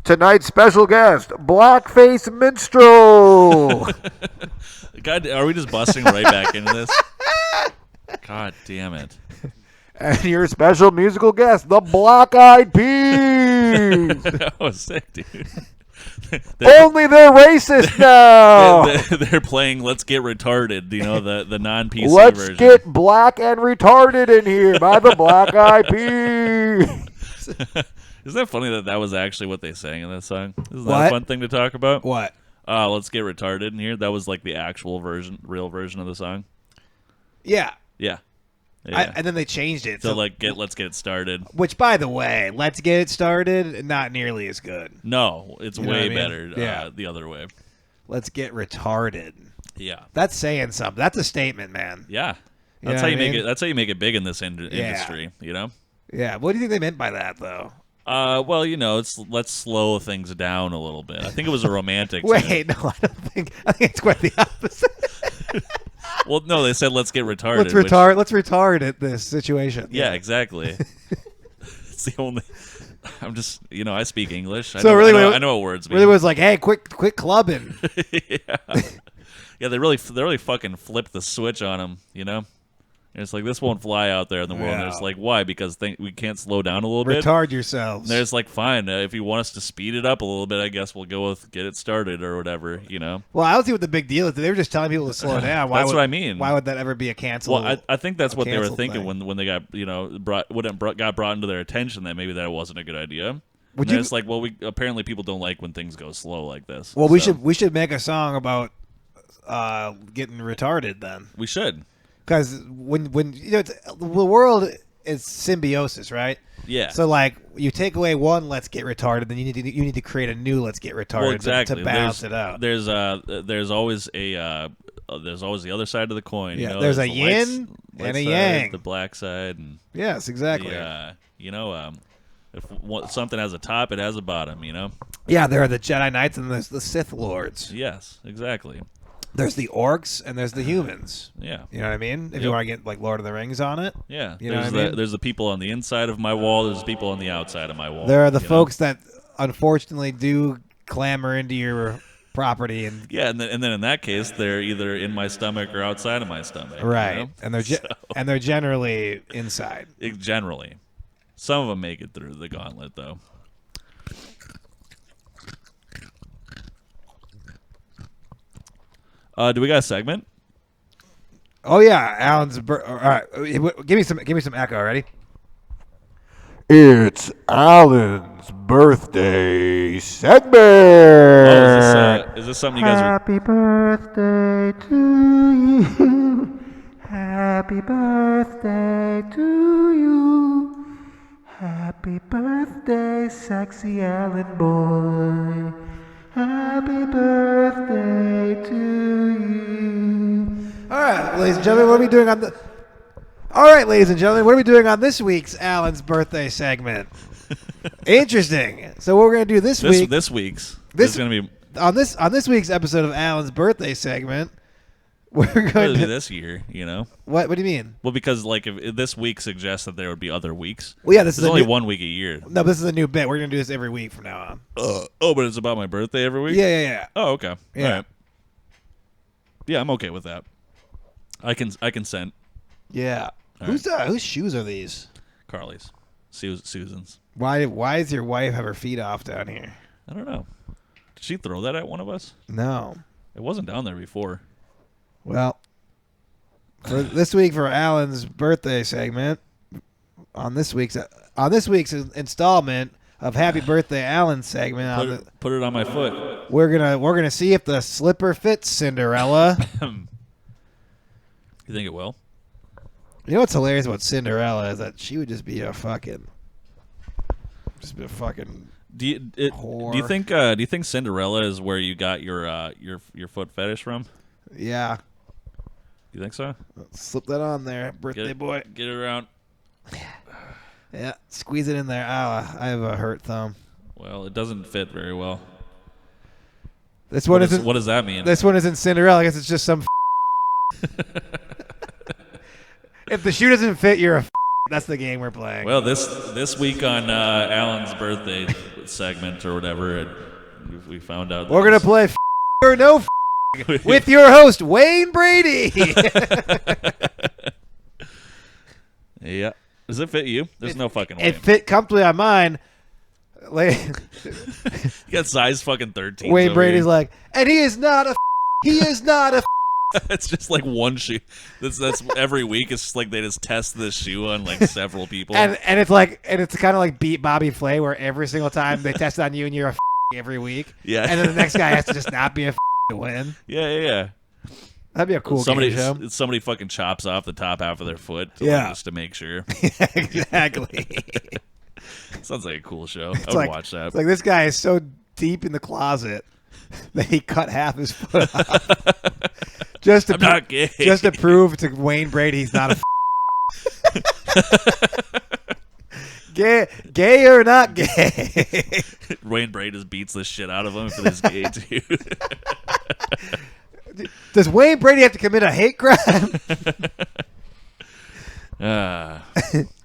Tonight's special guest, Blackface Minstrel. God, are we just busting right back into this? God damn it. And your special musical guest, the Black Eyed Peas. That was sick, dude. Only they're racist now. They're playing Let's Get Retarded, the non-PC Let's version. get black and retarded in here by the Black Eyed Peas. Isn't that funny that was actually what they sang in that song? Isn't that What? a fun thing to talk about? What? Let's Get Retarded in here. That was like the actual real version of the song. Yeah. Yeah. Yeah. And then they changed it. So Let's Get It Started. Which, by the way, Let's Get It Started, not nearly as good. No, it's You know way what I mean? better Yeah. the other way. Let's Get Retarded. Yeah. That's saying something. That's a statement, man. Yeah. You know That's how what you I make mean? it. That's how you make it big in this industry, you know? Yeah. What do you think they meant by that, though? Well, let's slow things down a little bit. I think it was a romantic thing. Wait, no, I don't think. I think it's quite the opposite. Well, no, they said let's get retarded. Let's retard at this situation. Yeah, exactly. It's the only. I'm just, I speak English. I So know, really, I know what words mean. Really was like, hey, quit clubbing. Yeah, they really fucking flipped the switch on him. And it's like, this won't fly out there in the world. And it's like, why? Because we can't slow down a little bit. Retard yourselves. And there's like, fine, if you want us to speed it up a little bit, I guess we'll go with get it started or whatever. Well, I don't see what the big deal is. They were just telling people to slow down. That's what I mean. Why would that ever be a cancel? Well, I think that's what they were canceled thinking thing. when they got got brought into their attention that maybe that wasn't a good idea. Would And you- it's like, well, apparently people don't like when things go slow like this. Well, we So, should make a song about getting retarded then, we should. because when the world is symbiosis, right? Yeah. So like you take away one, let's get retarded, then you need to create a new let's get retarded Well, exactly. to balance it out. There's always the other side of the coin. Yeah, you know? there's a the light yin and a side, yang. the black side, and Yes, exactly. if something has a top, it has a bottom. Yeah, there are the Jedi Knights and the Sith Lords. Yes, exactly. There's the orcs and there's the humans. Yeah. You know what I mean? If you want to get like Lord of the Rings on it. Yeah. You know what I mean? There's the people on the inside of my wall. There's people on the outside of my wall. There are the folks that unfortunately do clamber into your property and yeah, and then in that case, they're either in my stomach or outside of my stomach. right, You know? and they're generally inside. Generally, some of them make it through the gauntlet, though. Do we got a segment? Oh yeah, Alan's. All right, give me some echo. Ready? It's Alan's birthday segment. Oh, is this something you guys are... Happy birthday to you. Happy birthday to you. Happy birthday, sexy Alan boy. Happy birthday to you. All right, ladies and gentlemen, what are we doing on the... All right, ladies and gentlemen, what are we doing on this week's Alan's birthday segment? Interesting. So what we're going to do this week... This week's... This is going to be... On this week's episode of Alan's birthday segment, we're going to... this year, you know? What do you mean? Well, because, like, if this week suggests that there would be other weeks. Well, yeah, this is only 1 week a year. No, this is a new bit. We're going to do this every week from now on. But it's about my birthday every week? Yeah. Oh, okay. Yeah. All right. Yeah, I'm okay with that. I consent. Yeah. All Whose shoes are these? Carly's. Susan's. Why does your wife have her feet off down here? I don't know. Did she throw that at one of us? No. It wasn't down there before. Well, for this week for Alan's birthday segment, on this week's installment of Happy Birthday Alan segment, Put it on my foot. we're gonna see if the slipper fits Cinderella. You think it will? You know what's hilarious about Cinderella is that she would just be a fucking Do you think Cinderella is where you got your foot fetish from? yeah. You think so? Slip that on there, birthday boy. Get it around. Yeah, squeeze it in there. I have a hurt thumb. Well, it doesn't fit very well. This one What does that mean? This one isn't Cinderella. I guess it's just some. If the shoe doesn't fit, you're a. That's the game we're playing. Well, this week on Alan's birthday segment or whatever, we found out we're gonna play or no with your host Wayne Brady. Yeah. Does it fit you? There's no fucking way. It fit comfortably on mine. You got size fucking 13. Wayne Brady's like, and he is not a. He is not a. It's just like one shoe. That's every week. It's just like they just test this shoe on like several people. And it's kind of like Beat Bobby Flay, where every single time they test on you and you're a every week. Yeah. And then the next guy has to just not be a to win. Yeah. That'd be a cool game show. Somebody fucking chops off the top half of their foot just to make sure. Yeah, exactly. Sounds like a cool show. I would watch that. It's like this guy is so deep in the closet that he cut half his foot off. Just to not gay. Just to prove to Wayne Brady he's not a gay or not gay. Wayne Brady just beats the shit out of him for this gay dude. Does Wayne Brady have to commit a hate crime?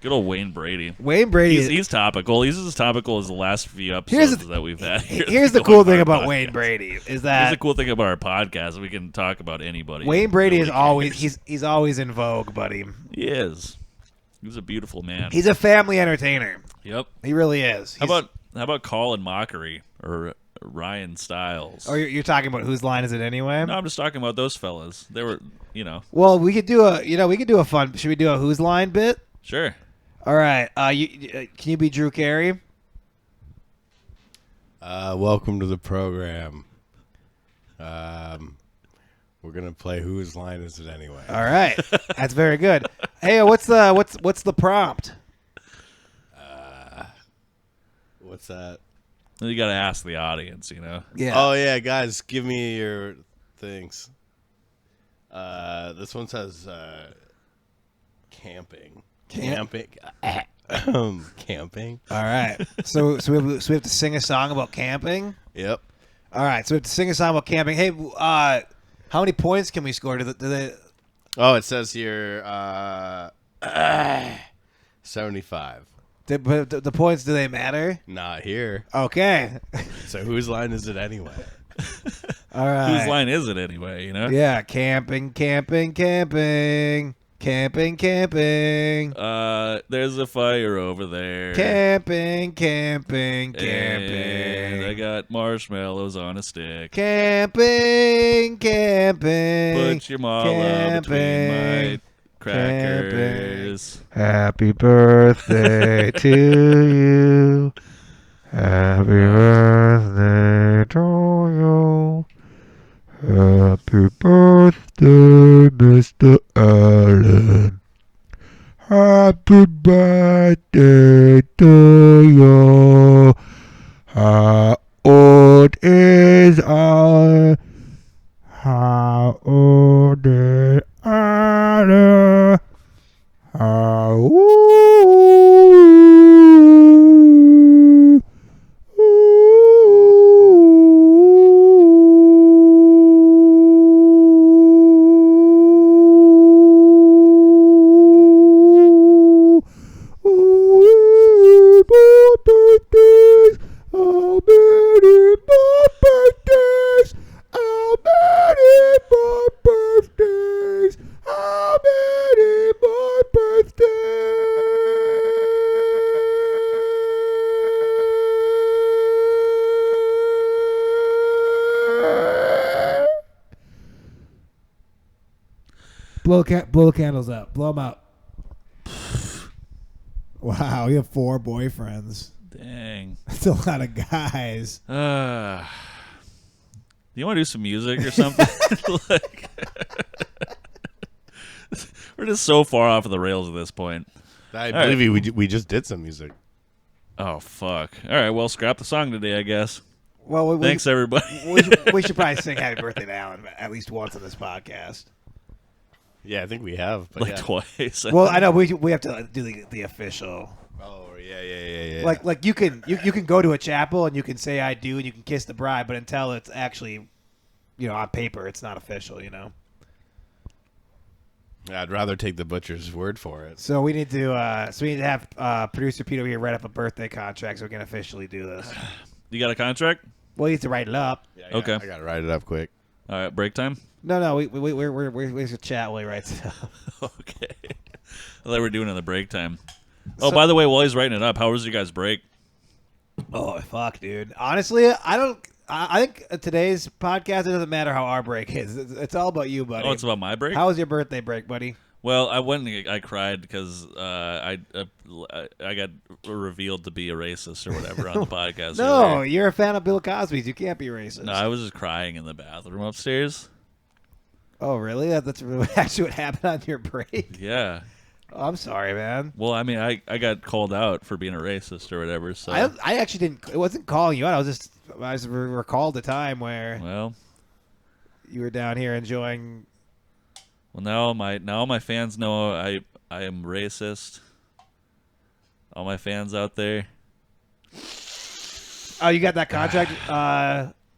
Good old Wayne Brady. Wayne Brady. He's topical. He's as topical as the last few episodes that we've had. Here's the cool thing about Wayne Brady is that here's the cool thing about our podcast. We can talk about anybody. Wayne Brady is always he's always in vogue, buddy. He is. He's a beautiful man. He's a family entertainer. Yep. He really is. How about Colin Mockery or Ryan Stiles? Or you're talking about whose line is it anyway? No, I'm just talking about those fellas. They were, Well, we could do a fun. Should we do a whose line bit? Sure. All right. Can you be Drew Carey? Welcome to the program. We're gonna play Whose Line Is It Anyway? All right, that's very good. Hey, what's the prompt? What's that? You got to ask the audience, Yeah. Oh yeah, guys, give me your things. This one says camping. Camping. Camping. All right. So we have to sing a song about camping. Yep. All right. So we have to sing a song about camping. Hey, How many points can we score? Do they? Oh, it says here 75. But the points, do they matter? Not here. Okay. So whose line is it anyway? All right. Whose line is it anyway? You know. Yeah, camping. There's a fire over there. Camping. And I got marshmallows on a stick. Camping. Put your mala between my crackers. Happy birthday to you. Happy birthday to you. Happy birthday, Mr. Allen. Happy birthday to you. How old is Allen? How old is Allen? How blow the candles out. Blow them out. Wow, you have 4 boyfriends. Dang. That's a lot of guys. You want to do some music or something? Like, we're just so far off of the rails at this point. I believe we just did some music. Oh, fuck. All right, well, scrap the song today, I guess. Well, Thanks, everybody. we should probably sing Happy Birthday to Alan at least once on this podcast. Yeah, I think we have. But Like twice. Well, I know we have to do the official. Oh, yeah. Like you can go to a chapel and you can say I do and you can kiss the bride, but until it's actually, on paper, it's not official. I'd rather take the butcher's word for it. So we need to have producer Pete over here write up a birthday contract so we can officially do this. You got a contract? Well, you need to write it up. Yeah, Okay. I gotta write it up quick. All right, break time? No, we're a chat while he writes it up. Okay. I thought we were doing it in the break time. Oh, by the way, while he's writing it up, how was your guys' break? Oh fuck, dude. Honestly, I think today's podcast, it doesn't matter how our break is. It's all about you, buddy. Oh, it's about my break? How was your birthday break, buddy? Well, I went and I cried because I got revealed to be a racist or whatever on the podcast. No, earlier. you're a fan of Bill Cosby's. You can't be racist. No, I was just crying in the bathroom upstairs. Oh, really? That's actually what happened on your break? Yeah. Oh, I'm sorry, man. Well, I mean, I got called out for being a racist or whatever. So I actually didn't. It wasn't calling you out. I just recalled a time where well, you were down here enjoying. well now my fans know I am racist. All my fans out there. Oh, you got that contract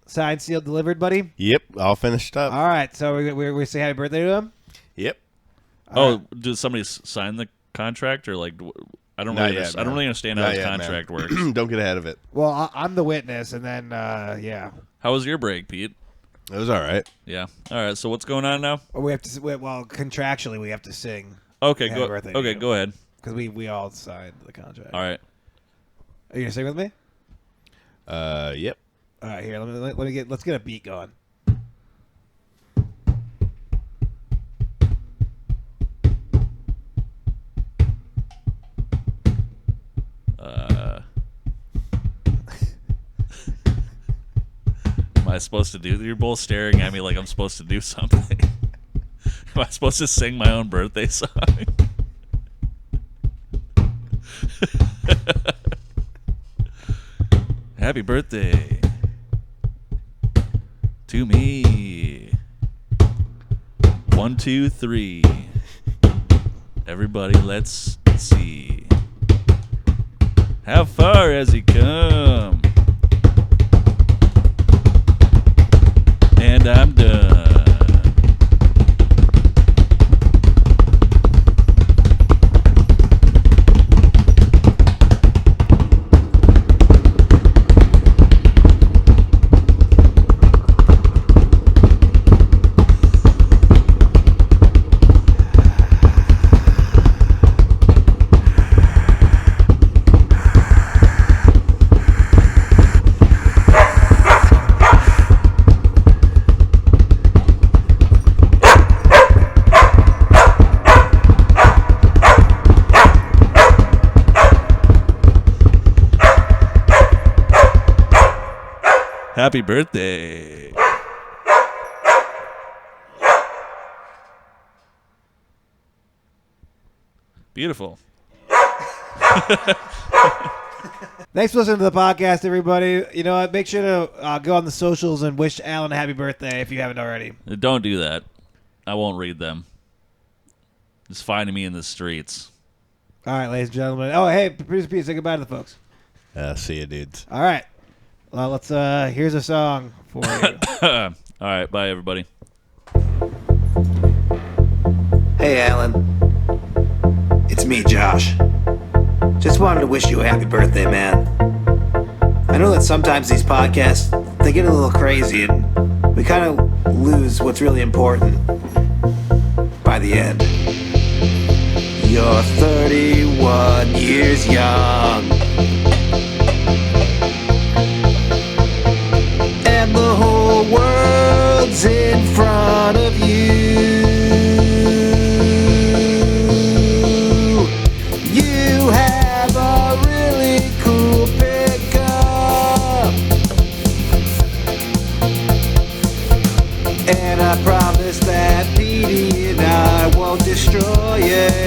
signed, sealed, delivered, buddy? Yep, all finished up. All right, so we say happy birthday to him? Yep. Did somebody sign the contract or like? I don't Not really. yet, I don't man. really understand how Not this yet, contract man. works. Don't get ahead of it. Well, I'm the witness, and then, yeah. How was your break, Pete? It was all right. Yeah. All right. So what's going on now? We have to. Well, contractually, we have to sing Okay. Happy Go. birthday to Okay. you. Go ahead. because we all signed the contract. All right. Are you gonna sing with me? Yep. All right, here. Let's get a beat going. Am I supposed to do? You're both staring at me like I'm supposed to do something. Am I supposed to sing my own birthday song? Happy birthday to me. 1, 2, 3. Everybody, let's see. How far has he come? And I'm done. Happy birthday. Beautiful. Thanks for listening to the podcast, everybody. You know what? Make sure to go on the socials and wish Alan a happy birthday if you haven't already. Don't do that. I won't read them. Just finding me in the streets. All right, ladies and gentlemen. Oh, hey, Producer Pete, say goodbye to the folks. See you, dudes. All right. Well, let's. Here's a song for you. All right, bye, everybody. Hey, Alan. It's me, Josh. Just wanted to wish you a happy birthday, man. I know that sometimes these podcasts, they get a little crazy and we kind of lose what's really important by the end. You're 31 years young. And the whole world's in front of you. You have a really cool pickup. And I promise that Petey and I won't destroy it.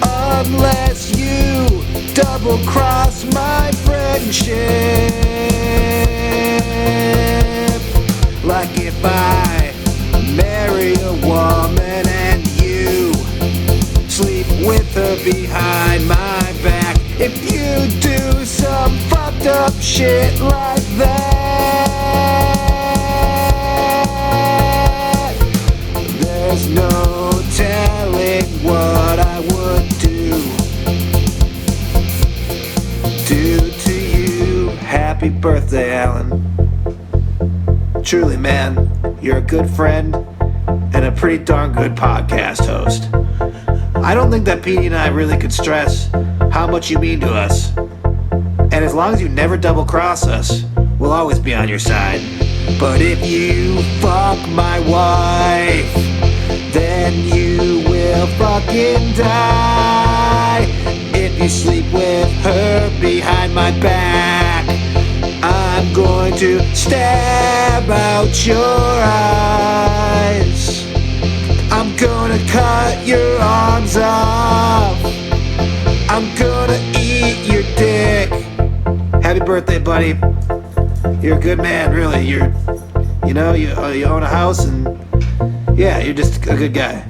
Unless you double-cross my friendship. Like if I marry a woman and you sleep with her behind my back. If you do some fucked up shit like that, there's no telling what I would do to you. Happy birthday, Alan. Truly, man, you're a good friend and a pretty darn good podcast host. I don't think that Petey and I really could stress how much you mean to us. And as long as you never double cross us, we'll always be on your side. But if you fuck my wife, then you will fucking die. If you sleep with her behind my back, I'm going to stab out your eyes. I'm gonna cut your arms off. I'm gonna eat your dick. Happy birthday, buddy. You're a good man, really. You own a house and yeah, you're just a good guy.